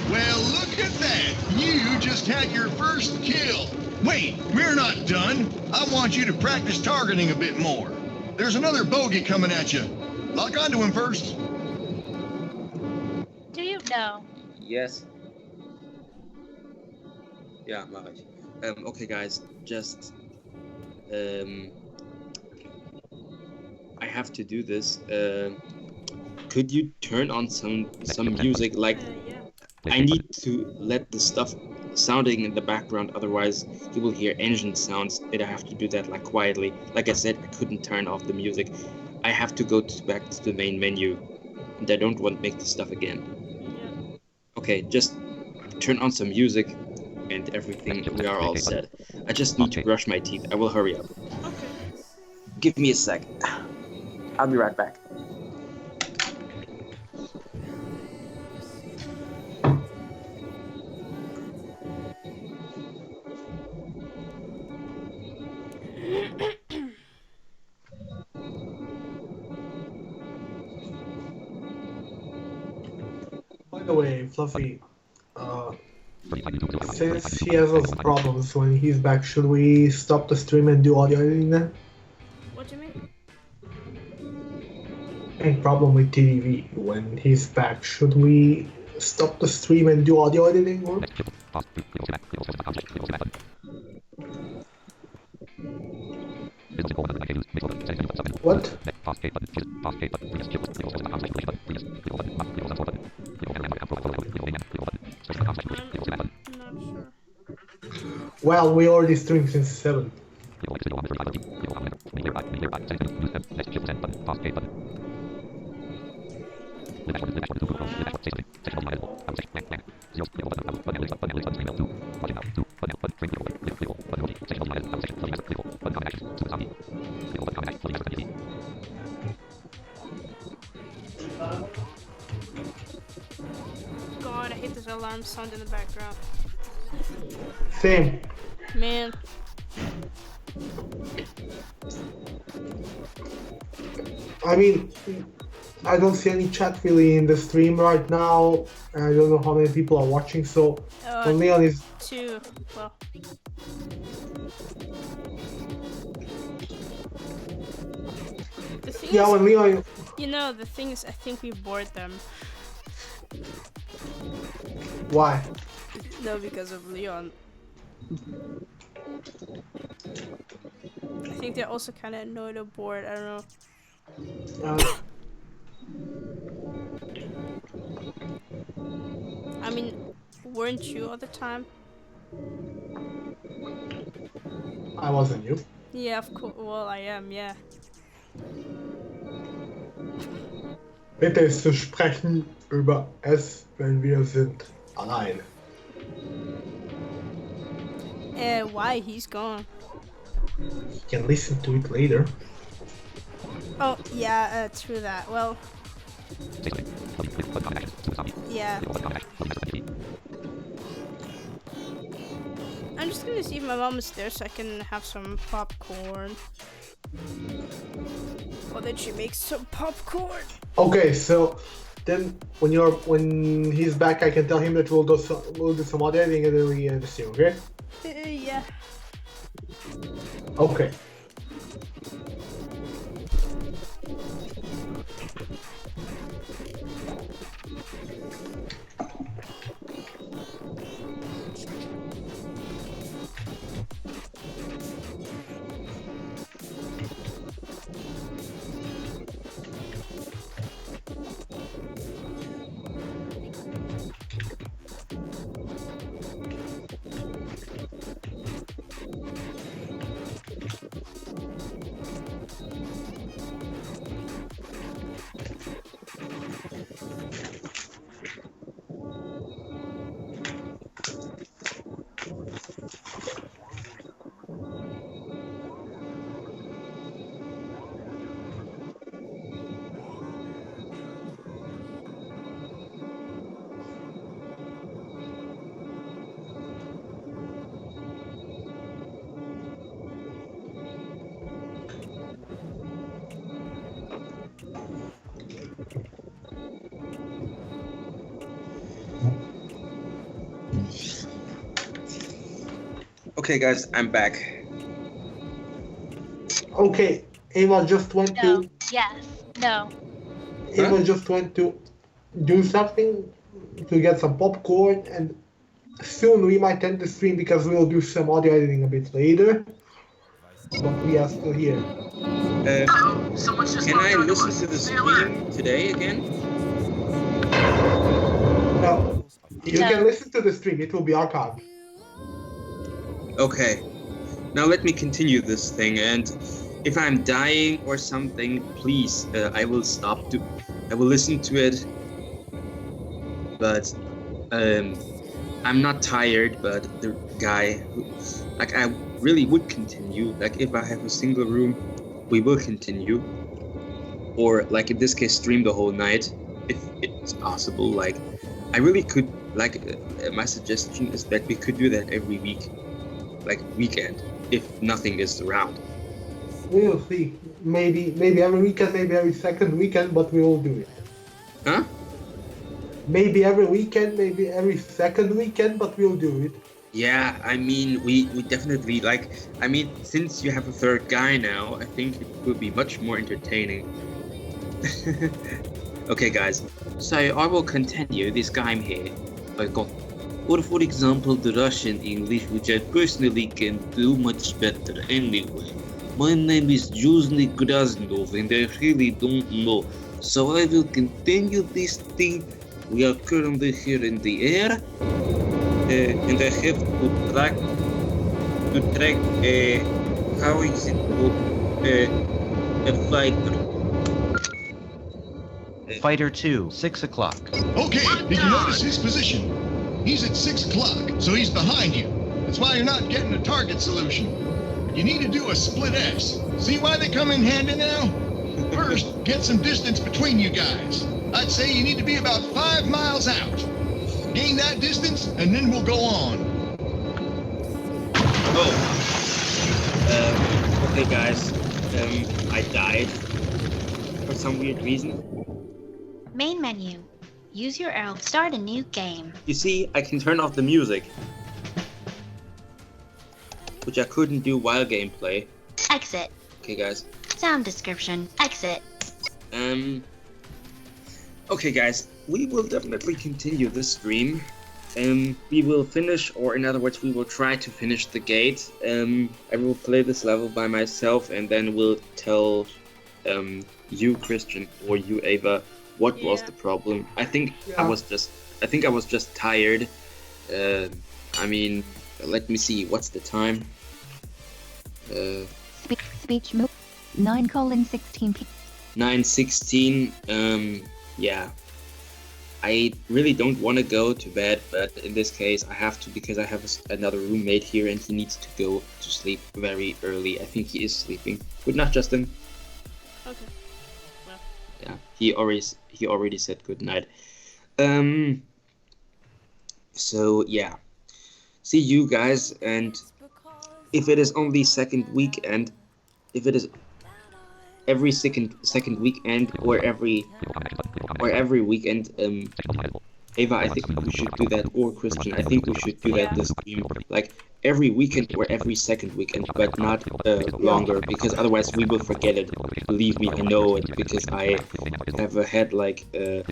Speaker 13: Well, look at that. You just had your first kill. Wait, we're not done. I want you to practice targeting a bit more. There's another bogey coming at you. Lock onto him first.
Speaker 7: Do you know?
Speaker 3: Yes. Yeah, mach ich. Okay, guys, just I have to do this. Could you turn on some music? Like, I need to let the stuff sounding in the background, otherwise you will hear engine sounds, and I have to do that like quietly. Like I said, I couldn't turn off the music. I have to go back to the main menu, and I don't want to make this stuff again. Okay, just turn on some music, and everything, we are all set. I just need to brush my teeth. I will hurry up. Give me a sec. I'll be right back.
Speaker 1: By the way, Fluffy, since he has those problems when he's back, should we stop the stream and do audio editing then?
Speaker 2: What do you mean?
Speaker 1: Any problem with TDV when he's back? Should we stop the stream and do audio editing? Or? What? Well, we already streamed since 7.
Speaker 2: God, I hate this alarm sound in the background.
Speaker 1: Same.
Speaker 2: Man.
Speaker 1: I mean, I don't see any chat really in the stream right now. I don't know how many people are watching, so when Leon is...
Speaker 2: 2. Well. The thing
Speaker 1: Yeah,
Speaker 2: is,
Speaker 1: when Leon...
Speaker 2: You know, the thing is, I think we bored them.
Speaker 1: Why?
Speaker 2: No, because of Leon. I think they're also kind of annoyed or bored, I don't know. I mean, weren't you all the time?
Speaker 1: I wasn't you.
Speaker 2: Yeah, of course. Well, I am, yeah.
Speaker 1: Bitte ist zu sprechen über es, wenn wir sind allein.
Speaker 2: Why? He's gone.
Speaker 1: You can listen to it later.
Speaker 2: Oh, yeah, true that. Well... Yeah. I'm just gonna see if my mom is there so I can have some popcorn. Or that she makes some popcorn.
Speaker 1: Okay, so then when he's back, I can tell him that we'll do some audio editing and then we end the stream, okay?
Speaker 2: Yeah.
Speaker 1: Okay.
Speaker 3: Okay, guys, I'm back.
Speaker 1: Okay, Ava just went to...
Speaker 7: Yes. No.
Speaker 1: Ava just went to do something to get some popcorn, and soon we might end the stream because we'll do some audio editing a bit later. But we are still here.
Speaker 3: Can I listen to the stream today again?
Speaker 1: No. You can listen to the stream, it will be archived.
Speaker 3: Okay. Now let me continue this thing, and if I'm dying or something, please, I will stop I will listen to it. But I'm not tired, but the guy, like, I really would continue. Like, if I have a single room, we will continue. Or, like, in this case, stream the whole night, if it's possible. Like, I really could, like, my suggestion is that we could do that every week. Like, weekend, if nothing is around.
Speaker 1: We'll see. Maybe every weekend, maybe every second weekend, but we will do it.
Speaker 3: Huh?
Speaker 1: Maybe every weekend, maybe every second weekend, but we'll do it.
Speaker 3: Yeah, I mean, we definitely, like, I mean, since you have a third guy now, I think it will be much more entertaining. Okay, guys, so I will continue this game here. I got, or for example, the Russian English, which I personally can do much better anyway. My name is Jusni Krasnov and I really don't know. So I will continue this thing. We are currently here in the air. And I have to track how is it called? A fighter.
Speaker 15: Fighter 2, 6 o'clock.
Speaker 13: Okay, did you notice his position? He's at 6 o'clock, so he's behind you. That's why you're not getting a target solution. You need to do a split S. See why they come in handy now? First, get some distance between you guys. I'd say you need to be about 5 miles out. Gain that distance, and then we'll go on.
Speaker 3: Oh. Okay, guys. I died for some weird reason.
Speaker 17: Main menu. Use your arrow. Start a new game.
Speaker 3: You see, I can turn off the music, which I couldn't do while gameplay.
Speaker 17: Exit.
Speaker 3: Okay, guys.
Speaker 17: Sound description. Exit.
Speaker 3: Okay, guys. We will definitely continue this stream. We will finish, or in other words, we will try to finish the gate. I will play this level by myself, and then we'll tell you, Christian, or you, Ava, what was the problem. I think I was just tired. I mean, let me see. What's the time?
Speaker 9: Speech mode 9:16 p.
Speaker 3: 9:16. Yeah. I really don't want to go to bed, but in this case I have to because I have another roommate here and he needs to go to sleep very early. I think he is sleeping. Good night, Justin.
Speaker 2: Okay. Well.
Speaker 3: Yeah, he already said good night. So yeah, see you guys, and if it is only second weekend, if it is every second weekend or every weekend, Ava, I think we should do that, or Christian, I think we should do that this stream, like every weekend or every second weekend, but not longer, because otherwise we will forget it. Believe me, I know it, because I have a head like a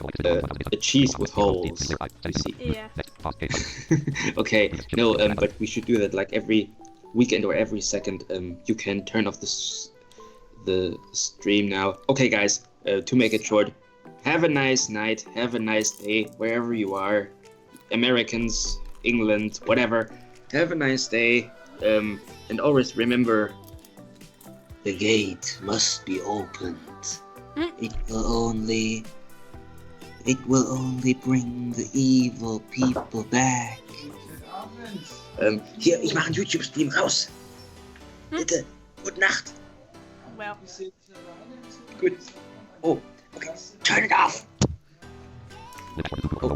Speaker 3: cheese with holes. You see?
Speaker 2: Yeah.
Speaker 3: Okay, no, but we should do that like every weekend or every second. You can turn off the stream now. Okay, guys, to make it short, have a nice night, have a nice day wherever you are, Americans, England, whatever. Have a nice day, and always remember, the gate must be opened. It will only bring the evil people back. Hier, ich mache einen YouTube-Stream raus. Bitte, gute Nacht.
Speaker 2: Well.
Speaker 3: Good. Oh, okay. Turn it off. Oh.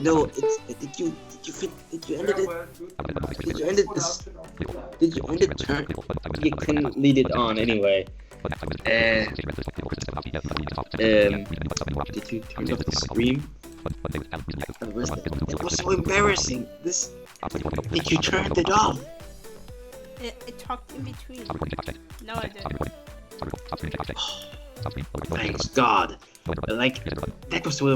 Speaker 3: No, it's did you end it? Did you end it this? Did you end it? Turn. You can lead it on anyway. Did you turn off the stream? It was so embarrassing. Did you turn it off?
Speaker 2: It talked in between. No, I didn't.
Speaker 3: Thanks God. Like, that was so